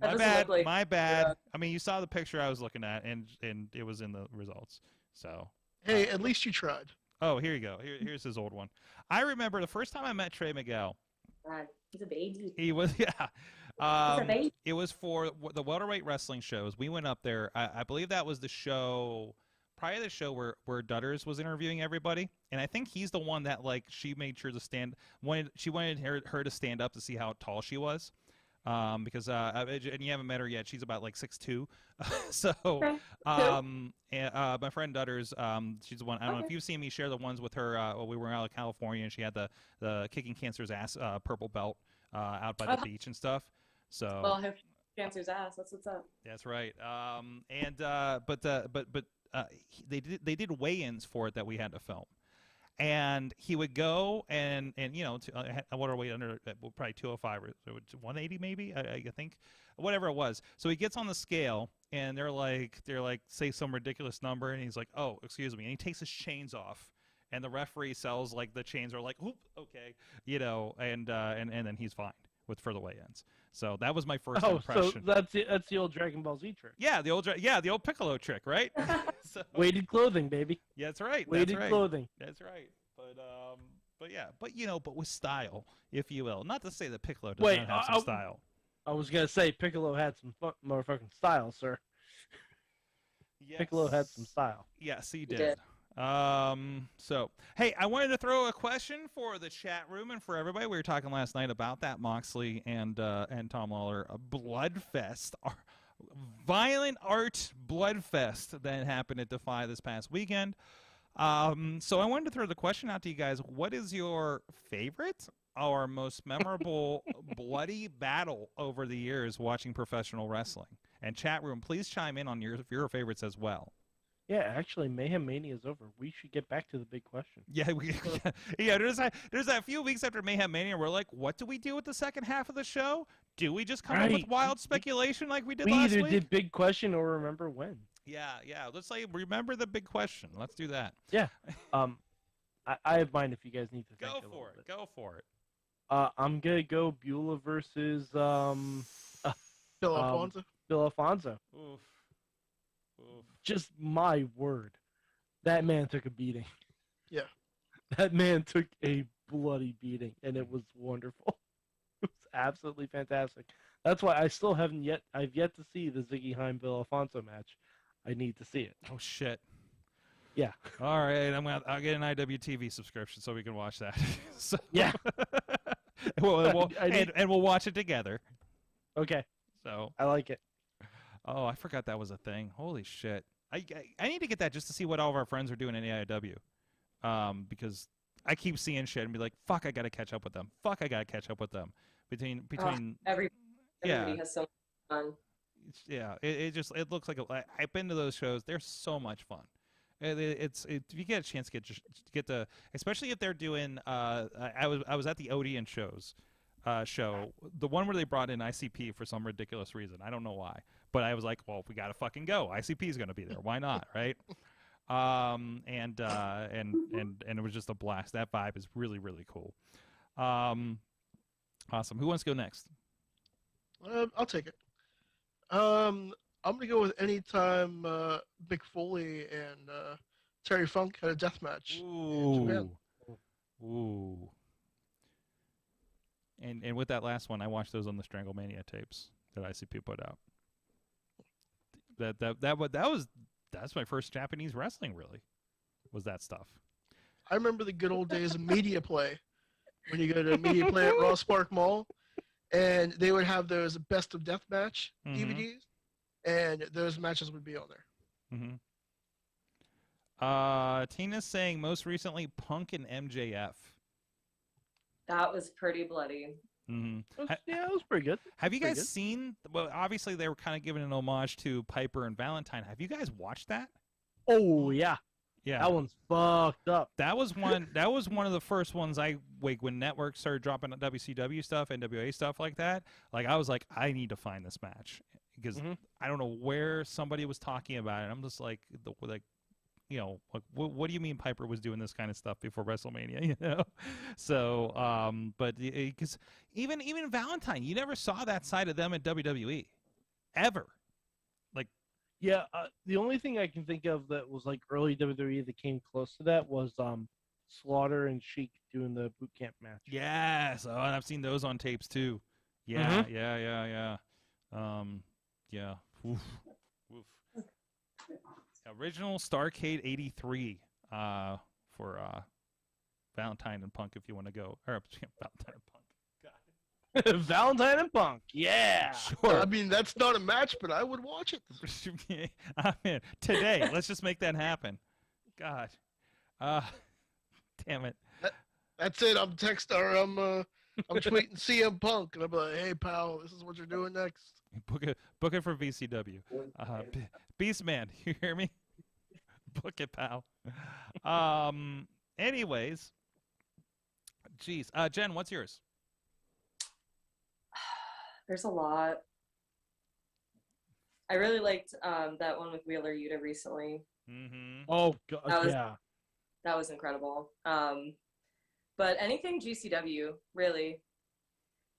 My bad. Yeah. I mean, you saw the picture I was looking at, and it was in the results. So. Hey, at least you tried. Oh, here you go. Here's his old one. I remember the first time I met Trey Miguel. God, he's a baby. He was, yeah. He's a baby. It was for the welterweight wrestling shows. We went up there. I believe that was the show, probably the show where Dutters was interviewing everybody. And I think he's the one that, like, she made sure to she wanted her to stand up to see how tall she was. Because and you haven't met her yet. She's about like 6'2". So my friend Dutters, she's the one. I don't know if you've seen me share the ones with her. When we were out of California, and she had the Kicking Cancer's Ass purple belt out by the beach and stuff. So well, I have Cancer's Ass. That's what's up. That's right. But they did weigh-ins for it that we had to film. And he would go and you know, I want to weight under probably 205 or 180 maybe, I think, whatever it was. So he gets on the scale and they're like say some ridiculous number, and he's like, oh, excuse me, and he takes his chains off, and the referee sells like the chains are like, oop, okay, you know, and then he's fine for the weigh-ins. So that was my first impression. So that's the old Dragon Ball Z trick. Yeah, the old Piccolo trick, right? So, weighted clothing, baby. Yeah, that's right. Weighted clothing. That's right. But with style, if you will. Not to say that Piccolo does not have some style. I was gonna say Piccolo had some motherfucking style, sir. Yes. Piccolo had some style. Yes, he did. So, hey, I wanted to throw a question for the chat room and for everybody. We were talking last night about that Moxley and Tom Lawlor bloodfest, violent art bloodfest that happened at Defy this past weekend. So I wanted to throw the question out to you guys. What is your favorite or most memorable bloody battle over the years watching professional wrestling? And chat room, please chime in on your favorites as well. Yeah, actually, Mayhem Mania is over. We should get back to the big question. Yeah, there's a few weeks after Mayhem Mania, we're like, what do we do with the second half of the show? Do we just come up with wild speculation like we did last week? We either did big question or remember when. Yeah. Let's say remember the big question. Let's do that. Yeah. I have mine if you guys need to think. Go for it. I'm gonna go Beulah versus Bill Alfonso. Bill Alfonso. Oof. Just my word, that man took a beating. Yeah. That man took a bloody beating, and it was wonderful. It was absolutely fantastic. That's why I've yet to see the Ziggy Heim Bill Alfonso match. I need to see it. Oh shit. Yeah. All right, I'll get an IWTV subscription so we can watch that. So, yeah. we'll watch it together. Okay. So I like it. Oh, I forgot that was a thing. Holy shit. I need to get that just to see what all of our friends are doing in AIW. Because I keep seeing shit and be like, fuck, I got to catch up with them. Between everybody has so much fun. Yeah, it looks like I've been to those shows. They're so much fun. If you get a chance to get to, especially if they're doing. I was at the Odeon show, the one where they brought in ICP for some ridiculous reason. I don't know why, but I was like, well, we gotta fucking go. ICP is gonna be there. Why not, right? And it was just a blast. That vibe is really, really cool. Awesome. Who wants to go next? I'll take it. I'm gonna go with anytime Mick Foley and Terry Funk had a death match. Ooh. Ooh. And with that last one, I watched those on the Stranglemania tapes that ICP put out. That's my first Japanese wrestling, really, was that stuff. I remember the good old days of Media Play, when you go to Media Play at Ross Park Mall, and they would have those Best of Deathmatch DVDs, and those matches would be on there. Tina's saying most recently Punk and MJF. That was pretty bloody. Yeah, it was pretty good. Have you guys seen? Well, obviously they were kind of giving an homage to Piper and Valentine. Have you guys watched that? Oh yeah, yeah. That one's fucked up. That was one. That was one of the first ones when networks started dropping WCW stuff, NWA stuff like that. Like I was like, I need to find this match because I don't know where somebody was talking about it. I'm just like, you know, like what do you mean Piper was doing this kind of stuff before WrestleMania? You know, so but because even Valentine, you never saw that side of them at WWE, ever. Like, yeah, the only thing I can think of that was like early WWE that came close to that was Slaughter and Sheik doing the boot camp match. Yes, and I've seen those on tapes too. Yeah, yeah. Oof. Original Starcade 83 for Valentine and Punk if you want to go. Or Valentine and Punk. God. Valentine and Punk. Yeah. Sure. I mean, that's not a match, but I would watch it. I mean, today, let's just make that happen. God. Damn it. That's it. I'm tweeting CM Punk, and I'm like, hey, pal, this is what you're doing next. Book it for VCW. Beastman, you hear me? Book it, pal. Anyways, geez, Jen, what's yours? There's a lot. I really liked that one with Wheeler Yuta recently. Oh God, that was incredible. But anything GCW, really.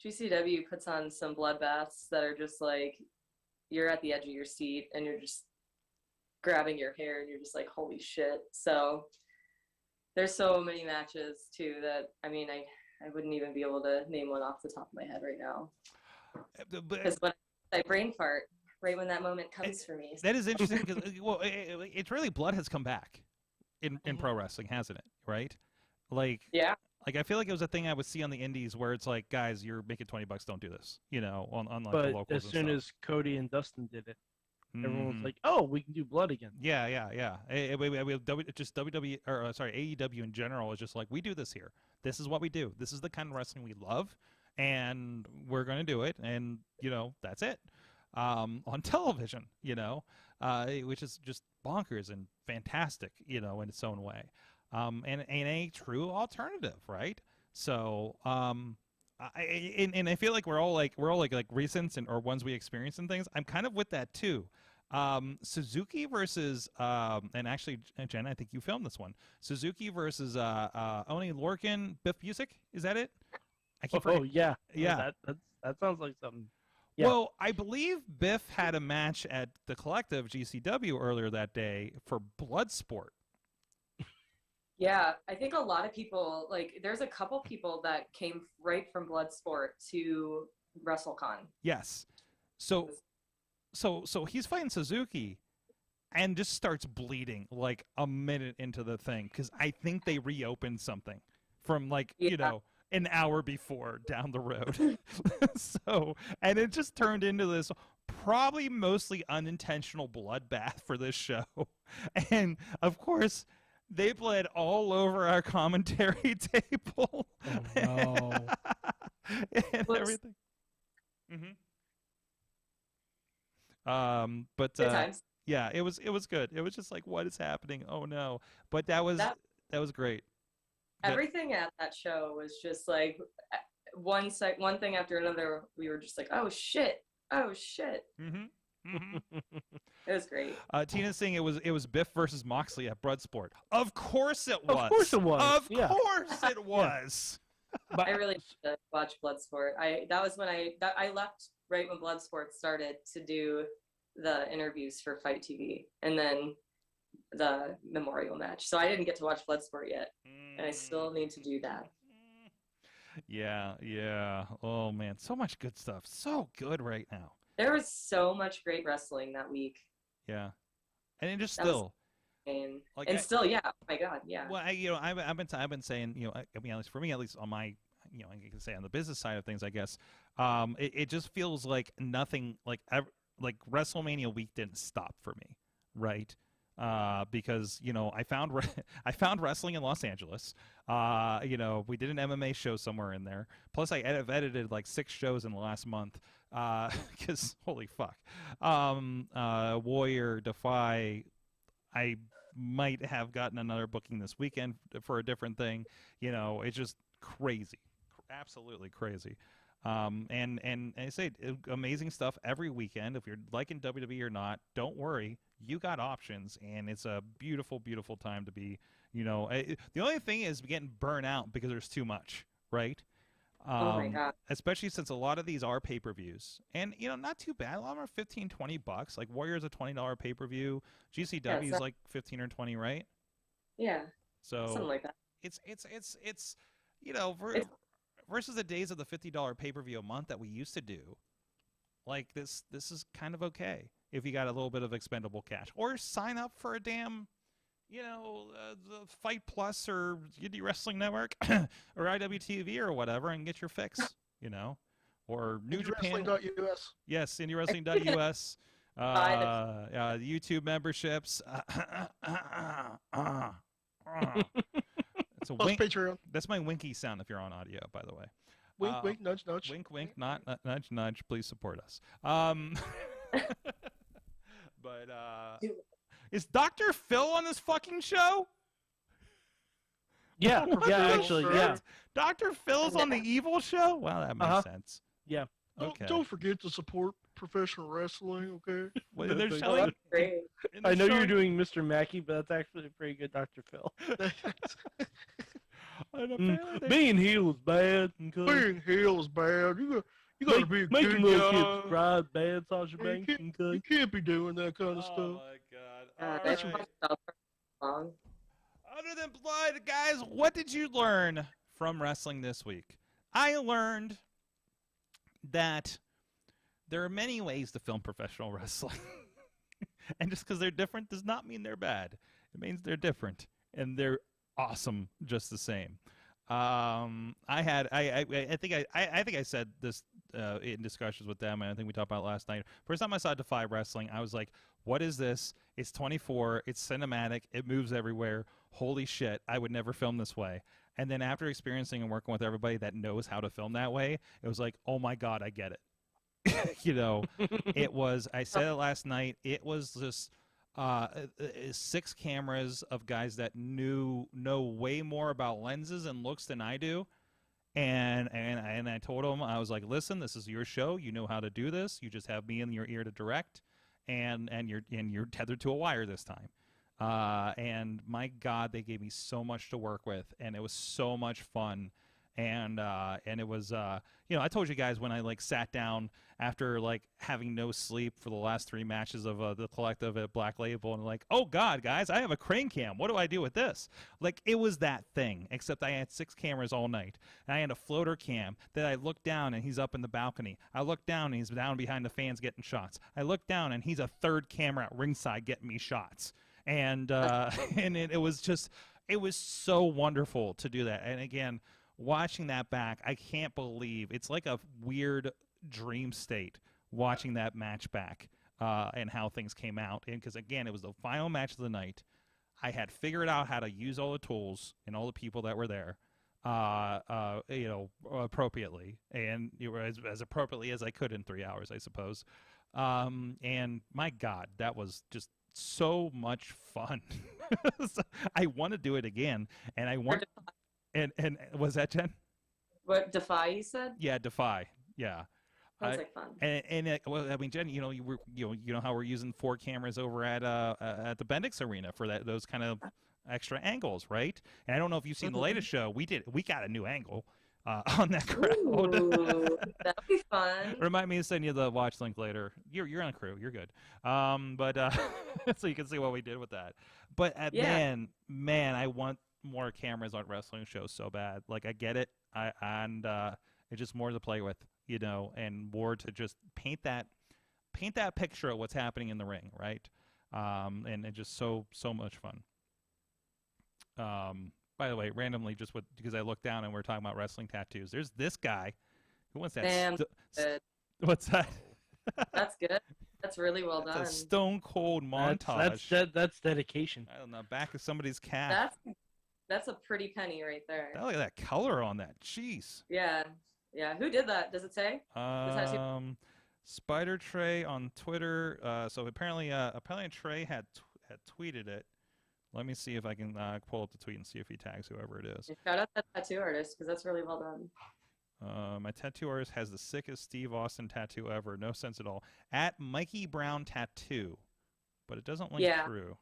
GCW puts on some bloodbaths that are just like, you're at the edge of your seat and you're just grabbing your hair and you're just like, holy shit. So there's so many matches too that, I mean, I wouldn't even be able to name one off the top of my head right now. Because when I brain fart, right when that moment comes for me. That is interesting because, well, it's really blood has come back in pro wrestling, hasn't it? Right? Like, yeah. Like, I feel like it was a thing I would see on the indies where it's like, guys, you're making $20, don't do this, you know, on like but the locals. As soon as Cody and Dustin did it, everyone was like, oh, we can do blood again. Yeah. Just WWE, or sorry, AEW in general is just like, we do this here. This is what we do. This is the kind of wrestling we love, and we're going to do it, and, you know, that's it. On television, you know, which is just bonkers and fantastic, you know, in its own way. And a true alternative, right? So, I feel like we're all like recents or ones we experience and things. I'm kind of with that too. Suzuki versus and actually, Jen, I think you filmed this one. Suzuki versus Oni Lorcan, Biff Busick. Is that it? Yeah. Yeah. That sounds like something. Yeah. Well, I believe Biff had a match at the Collective GCW earlier that day for Bloodsport. Yeah, I think a lot of people, like, there's a couple people that came right from Bloodsport to WrestleCon. Yes. So he's fighting Suzuki and just starts bleeding like a minute into the thing because I think they reopened something from like, you know, an hour before down the road. So, and it just turned into this probably mostly unintentional bloodbath for this show. And of course, they bled all over our commentary table. Oh, no. And everything. But yeah, it was good. It was just like, what is happening? Oh no. But that was great. Everything at that show was just like one thing after another. We were just like, oh shit. It was great. Tina's saying it was Biff versus Moxley at Bloodsport. Of course it was. Of course it was. Of course it was. I really did watch Bloodsport. That was when I left right when Bloodsport started to do the interviews for Fight TV and then the memorial match. So I didn't get to watch Bloodsport yet, and I still need to do that. Yeah. Oh man, so much good stuff. So good right now. There was so much great wrestling that week. Yeah, and it just That was still. Like yeah. Oh my God, yeah. Well, I've been saying, I mean, at least for me, at least on my, I can say on the business side of things, I guess, it just feels like nothing, like WrestleMania week didn't stop for me, right? Because I found wrestling in Los Angeles. We did an MMA show somewhere in there. Plus, I've edited like 6 shows in the last month. Because holy fuck, Warrior, Defy. I might have gotten another booking this weekend for a different thing. It's just crazy, absolutely crazy. And I say amazing stuff every weekend. If you're liking WWE or not, don't worry, you got options, and it's a beautiful, beautiful time to be. The only thing is getting burnt out because there's too much, right? Oh my God. Especially since a lot of these are pay-per-views, and not too bad. A lot of them are $15-$20. Like Warrior's a $20 pay-per-view. GCW is like 15 or 20, right? Yeah. So something like that. It's versus the days of the $50 pay-per-view a month that we used to do. Like this is kind of okay if you got a little bit of expendable cash, or sign up for a damn the Fight Plus or Indie Wrestling Network or IWTV or whatever and get your fix, or New Japan. IndieWrestling.us. Yes, IndieWrestling.us. YouTube memberships. It's a wink. Patreon. That's my winky sound if you're on audio, by the way. Wink, wink, nudge, nudge. Wink, wink, not nudge, nudge. Please support us. But is Dr. Phil on this fucking show? Yeah, actually, yeah. Dr. Phil's on the Evil show? Wow, that makes sense. Yeah. Okay. Don't forget to support professional wrestling, okay? Well, they're showing, I know you're doing Mr. Mackey, but that's actually a pretty good Dr. Phil. Being heel is bad. Being heel is bad. You gotta be a making good little guy. kids cry bad, Sasha Banks. You can't be doing that kind of stuff. Oh my God. That's All right. Other than blood, guys, what did you learn from wrestling this week? I learned that there are many ways to film professional wrestling. And just because they're different does not mean they're bad. It means they're different, and they're awesome just the same. I think I said this in discussions with them, and I think we talked about it last night. First time I saw Defy Wrestling, I was like, what is this? It's 24, it's cinematic, it moves everywhere. Holy shit, I would never film this way. And then after experiencing and working with everybody that knows how to film that way, it was like, oh my God, I get it. It was, I said it last night, it was just 6 cameras of guys that know way more about lenses and looks than I do. And I told them, I was like, listen, this is your show. You know how to do this. You just have me in your ear to direct, and you're tethered to a wire this time. And my God, they gave me so much to work with, and it was so much fun. And it was, I told you guys when I sat down after having no sleep for the last 3 matches of the collective at Black Label, and oh God, guys, I have a crane cam. What do I do with this? It was that thing, except I had 6 cameras all night, and I had a floater cam that I looked down and he's up in the balcony. I looked down and he's down behind the fans getting shots. I looked down and he's a 3rd camera at ringside getting me shots. And it was so wonderful to do that. And again, watching that back, I can't believe it's like a weird dream state watching that match back and how things came out. And because again, it was the final match of the night. I had figured out how to use all the tools and all the people that were there, appropriately, and as appropriately as I could in 3 hours, I suppose. And my God, that was just so much fun. I want to do it again, and I want. And was that Jen? What, Defy? You said? Yeah, Defy. Yeah. Sounds like fun. Well, I mean, Jen, you know how we're using 4 cameras over at the Bendix Arena for those kind of extra angles, right? And I don't know if you've seen the latest show. We got a new angle. on that crowd. Ooh, that'd be fun. Remind me to send you the watch link later. You're on the crew. You're good. But so you can see what we did with that. But man, I want more cameras on wrestling shows so bad. Like, I get it. And it's just more to play with, you know, and more to just paint that picture of what's happening in the ring, right? And it's just so much fun. By the way, randomly, because I looked down and we're talking about wrestling tattoos, there's this guy who wants that. Damn, good. What's that? That's good. That's really well done. That's a stone cold montage. That's dedication. I don't know, back of somebody's calf. That's a pretty penny right there. Look at that color on that. Jeez. Yeah. Who did that? Does it say? Spider Trey on Twitter. So apparently Trey had tweeted it. Let me see if I can pull up the tweet and see if he tags whoever it is. Shout out that tattoo artist, because that's really well done. My tattoo artist has the sickest Steve Austin tattoo ever. No sense at all. At Mikey Brown Tattoo, but it doesn't link through.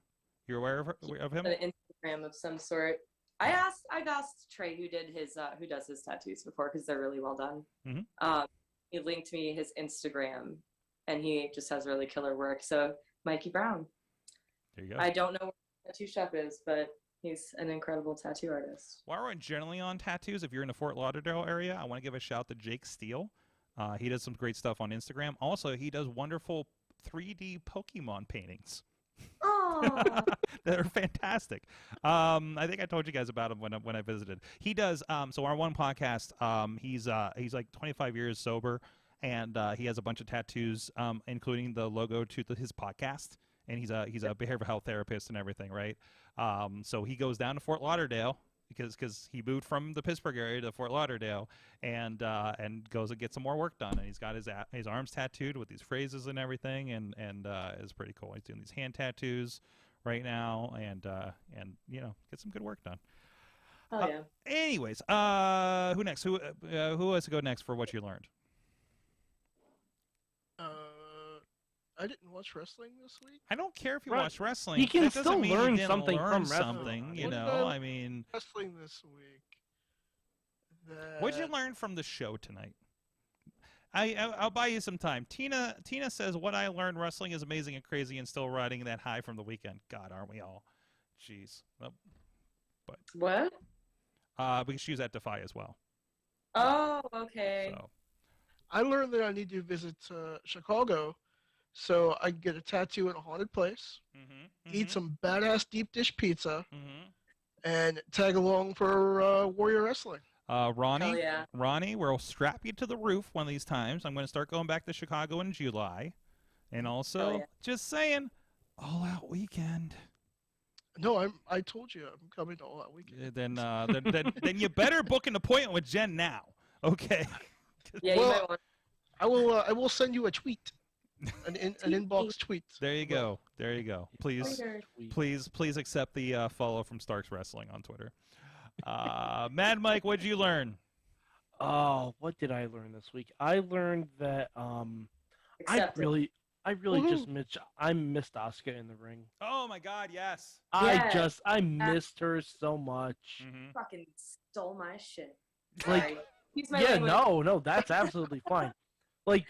You're aware of him? An Instagram of some sort. I've asked Trey who does his tattoos before, because they're really well done. Mm-hmm. He linked me his Instagram, and he just has really killer work. So Mikey Brown. There you go. I don't know where the tattoo shop is, but he's an incredible tattoo artist. While we're generally on tattoos, if you're in the Fort Lauderdale area, I want to give a shout to Jake Steele. He does some great stuff on Instagram. Also, he does wonderful 3D Pokemon paintings. Oh, that are fantastic. I think I told you guys about him when I visited. He does. So our one podcast, he's like 25 years sober, and he has a bunch of tattoos, including the logo to his podcast. And he's a behavioral health therapist and everything, right? So he goes down to Fort Lauderdale because he moved from the Pittsburgh area to Fort Lauderdale, and goes and gets some more work done. And he's got his arms tattooed with these phrases and everything, and it's pretty cool. He's doing these hand tattoos right now, and you know, get some good work done. Oh yeah. Anyways, who next? Who wants to go next for what you learned? I didn't watch wrestling this week. I don't care if you watch wrestling. You can that still mean learn you didn't something learn from something, you know. I mean, wrestling this week. What'd you learn from the show tonight? I'll buy you some time. Tina says, what I learned, wrestling is amazing and crazy and still riding that high from the weekend. God, aren't we all? Jeez. Well, but what? Because she was at Defy as well. Oh, okay. So. I learned that I need to visit Chicago so I can get a tattoo in a haunted place, eat some badass deep dish pizza, and tag along for Warrior Wrestling. Ronnie, we'll strap you to the roof one of these times. I'm going to start going back to Chicago in July. And also, just saying, All Out Weekend. No, I told you I'm coming to All Out Weekend. Then you better book an appointment with Jen now. Okay. Yeah, you might want. I will send you a tweet. An inbox tweet. There you go. There you go. Please accept the follow from Starks Wrestling on Twitter. Mad Mike, what'd you learn? Oh, what did I learn this week? I learned that I really just missed Asuka in the ring. Oh my God, yes. I missed her so much. Fucking stole my shit. Like, no, that's absolutely fine. Like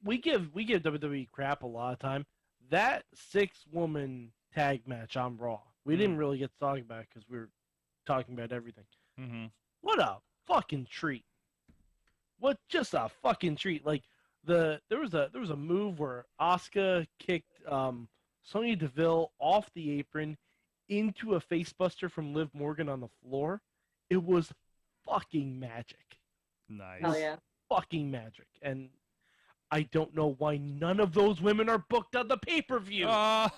we give WWE crap a lot of time. That 6-woman tag match on Raw, we didn't really get to talk about because we were talking about everything. What a fucking treat! What just a fucking treat! Like there was a move where Asuka kicked Sonya Deville off the apron into a facebuster from Liv Morgan on the floor. It was fucking magic. Nice. Hell yeah. Fucking magic. And I don't know why none of those women are booked on the pay-per-view. I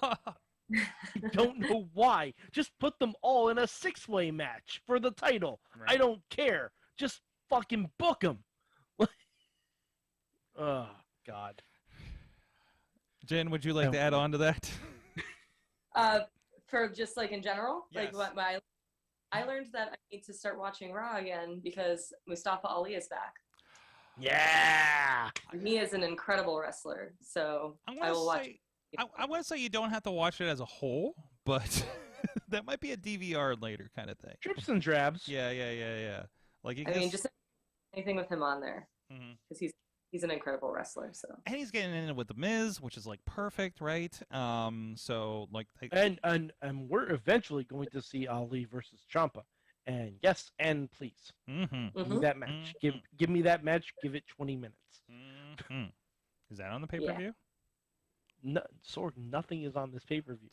don't know why. Just put them all in a 6-way match for the title. Right. I don't care. Just fucking book them. Oh, God. Jen, would you like to add on to that? For just like in general? Yes. Like I learned that I need to start watching Raw again because Mustafa Ali is back. Yeah. He is an incredible wrestler, so I will watch. I want to say you don't have to watch it as a whole, but that might be a DVR later kind of thing. Drips and drabs. Yeah. Like just anything with him on there because he's an incredible wrestler. So and he's getting in it with the Miz, which is like perfect, right? So like and we're eventually going to see Ali versus Ciampa, and yes, and please, give me that match. Give me that match. Give it 20 minutes. Is that on the pay-per-view? No, Sorg, nothing is on this pay-per-view.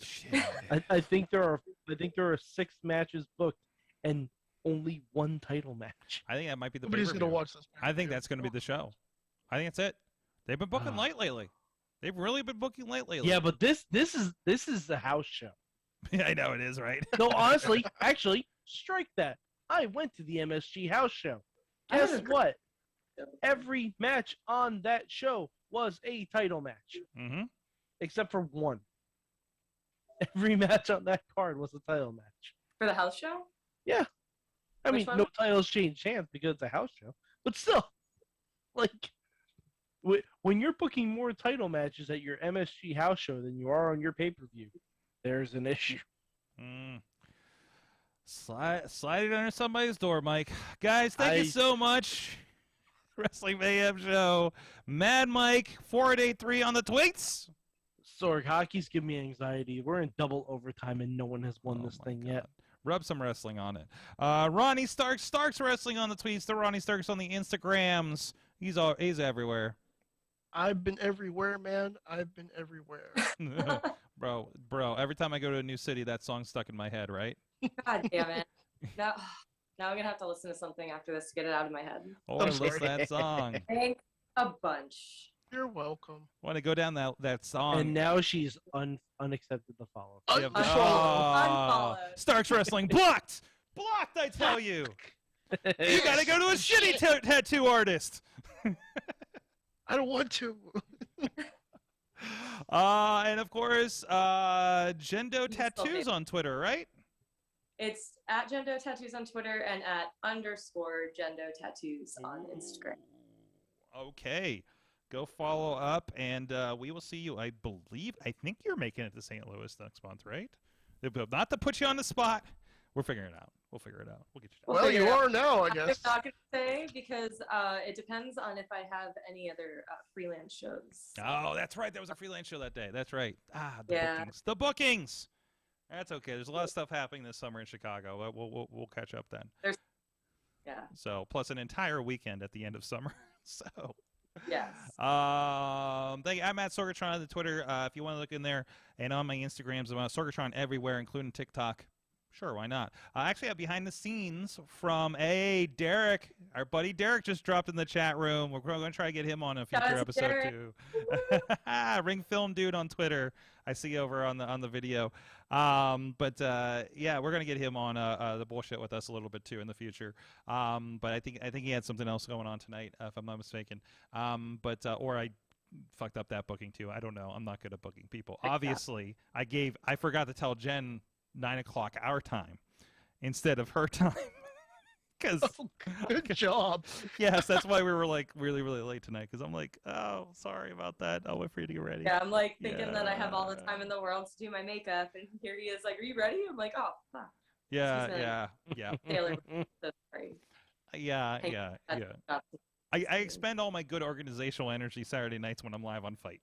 I think there are 6 matches booked and only 1 title match. I think that might be the Nobody's pay-per-view. gonna watch this. I think that's going to be the show. I think that's it. They've been booking light lately. They've really been booking light lately. Yeah, but this is the house show. Yeah, I know it is, right? No, honestly, actually, strike that. I went to the MSG house show. Guess what? Every match on that show was a title match. Except for 1. Every match on that card was a title match. For the house show? Yeah. I Which mean, one? no titles change hands because it's a house show. But still, like, when you're booking more title matches at your MSG house show than you are on your pay-per-view, there's an issue. Slide it under somebody's door, Mike. Guys, thank you so much. Wrestling Mayhem Show. Mad Mike 4883 on the tweets. Sorg, hockey's giving me anxiety. We're in double overtime and no one has won this thing yet. Rub some wrestling on it. Ronnie Starks Wrestling on the tweets. The Ronnie Starks on the Instagrams. He's everywhere. I've been everywhere, man. I've been everywhere. bro. Every time I go to a new city, that song's stuck in my head, right? God damn it. Now I'm gonna have to listen to something after this to get it out of my head. Oh, listen that song. Thanks a bunch. You're welcome. Want to go down that song? And now she's unaccepted the follow. Unfollowed. Starks Wrestling blocked. Blocked, I tell you. You gotta go to a shitty tattoo artist. I don't want to. And of course, Gendo Tattoos on Twitter, right? It's at Gendo Tattoos on Twitter and at _Gendo Tattoos on Instagram. Okay. Go follow up, and we will see you. I think you're making it to St. Louis next month, right? Not to put you on the spot. We're figuring it out. We'll figure it out. We'll get you down. Well, you are now, I guess. I'm not going to say because it depends on if I have any other freelance shows. Oh, that's right. There was a freelance show that day. That's right. Bookings. The bookings. That's okay. There's a lot of stuff happening this summer in Chicago. We'll catch up then. So plus an entire weekend at the end of summer. So. Yes. Thank you. I'm at Sorgatron on the Twitter. If you want to look in there, and on my Instagrams, I'm at Sorgatron everywhere, including TikTok. Sure, why not? Actually, I have behind the scenes from Derek. Our buddy Derek just dropped in the chat room. We're going to try to get him on a future episode too. Ring Film Dude on Twitter. I see over on the video. Yeah, we're gonna get him on the bullshit with us a little bit too in the future. But I think he had something else going on tonight, if I'm not mistaken. Or I fucked up that booking too. I don't know. I'm not good at booking people. Obviously, I forgot to tell Jen 9 o'clock our time instead of her time. Good job. Yes, that's why we were like really late tonight. Because I'm like, oh, sorry about that. I'll wait for you to get ready. Yeah, I'm like thinking that I have all the time in the world to do my makeup, and here he is like, "Are you ready?" I'm like, "Oh, fuck." Yeah. Taylor, so sorry. Yeah. I expend all my good organizational energy Saturday nights when I'm live on Fight.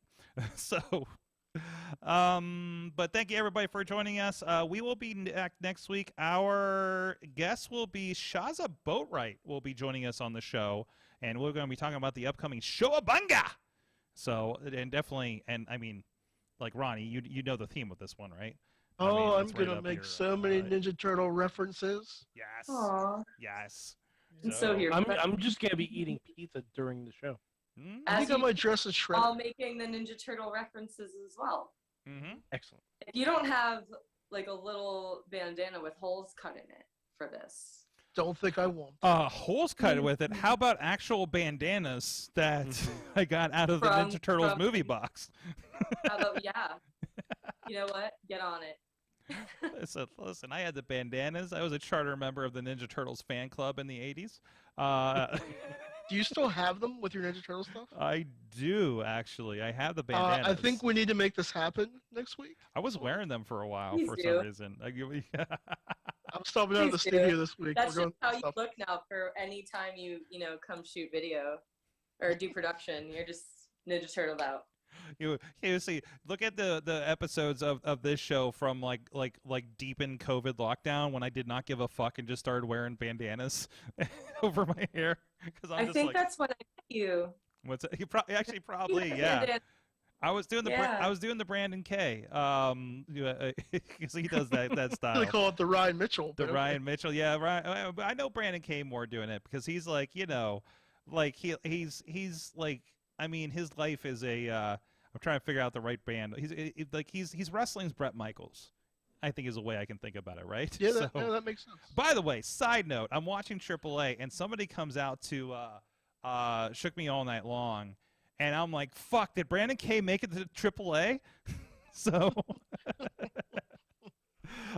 So. But thank you everybody for joining us. We will be back next week. Our guest will be Shaza Boatwright will be joining us on the show, and we're going to be talking about the upcoming Showabunga. So, and definitely, and I mean, like Ronnie, you know the theme of this one, right? Oh, I'm going to make so many Ninja Turtle references. Yes. Aww. Yes. So here. I'm just going to be eating pizza during the show. I think I might dress as Shredder. All making the Ninja Turtle references as well. Excellent. If you don't have like a little bandana with holes cut in it for this. Don't think I won't. Holes cut with it. How about actual bandanas that I got out of the Ninja Turtles movie box? How about, yeah. You know what? Get on it. Listen, I had the bandanas. I was a charter member of the Ninja Turtles fan club in the 80s. Do you still have them with your Ninja Turtle stuff? I do, actually. I have the bandanas. I think we need to make this happen next week. I was wearing them for a while Please for do. some reason. I'm stopping out of the Please do. studio this week. That's We're just going how you stuff. look now for any time you come shoot video or do production. You're just Ninja Turtled out. You see, look at the episodes of this show from like deep in COVID lockdown when I did not give a fuck and just started wearing bandanas over my hair because I think that's when I met you. What's it? Probably yeah. I was doing the Brandon K. Because he does that style. They call it the Ryan Mitchell. The Ryan Mitchell, yeah. Ryan, I know Brandon K more doing it because he's like, like he's like, I mean, his life is a. I'm trying to figure out the right band. He's wrestling's Bret Michaels. I think is the way I can think about it, right? Yeah, that makes sense. By the way, side note, I'm watching AAA and somebody comes out to Shook Me All Night Long. And I'm like, fuck, did Brandon K make it to AAA? So,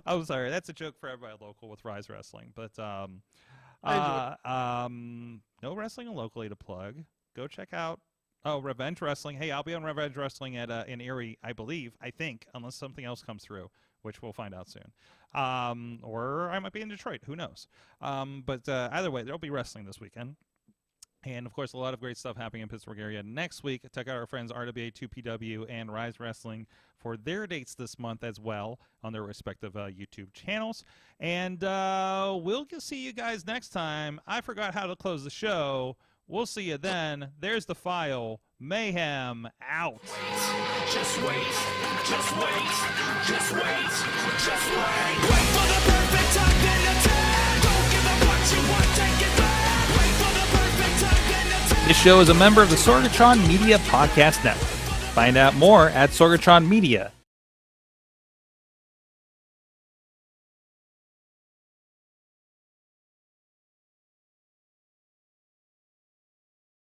I'm sorry. That's a joke for everybody local with Rise Wrestling. But no wrestling locally to plug. Go check out Revenge Wrestling. Hey, I'll be on Revenge Wrestling at in Erie, I think, unless something else comes through, which we'll find out soon. Or I might be in Detroit. Who knows? But either way, there'll be wrestling this weekend. And, of course, a lot of great stuff happening in Pittsburgh area next week. Check out our friends RWA2PW and Rise Wrestling for their dates this month as well on their respective YouTube channels. And we'll see you guys next time. I forgot how to close the show. We'll see you then. There's the file. Mayhem out. Just wait, just wait, just wait, just wait. Wait for the perfect time, then attack. Don't give up what you want, take it back. Wait for the perfect time, then attack. This show is a member of the Sorgatron Media Podcast Network. Find out more at sorgatronmedia.com.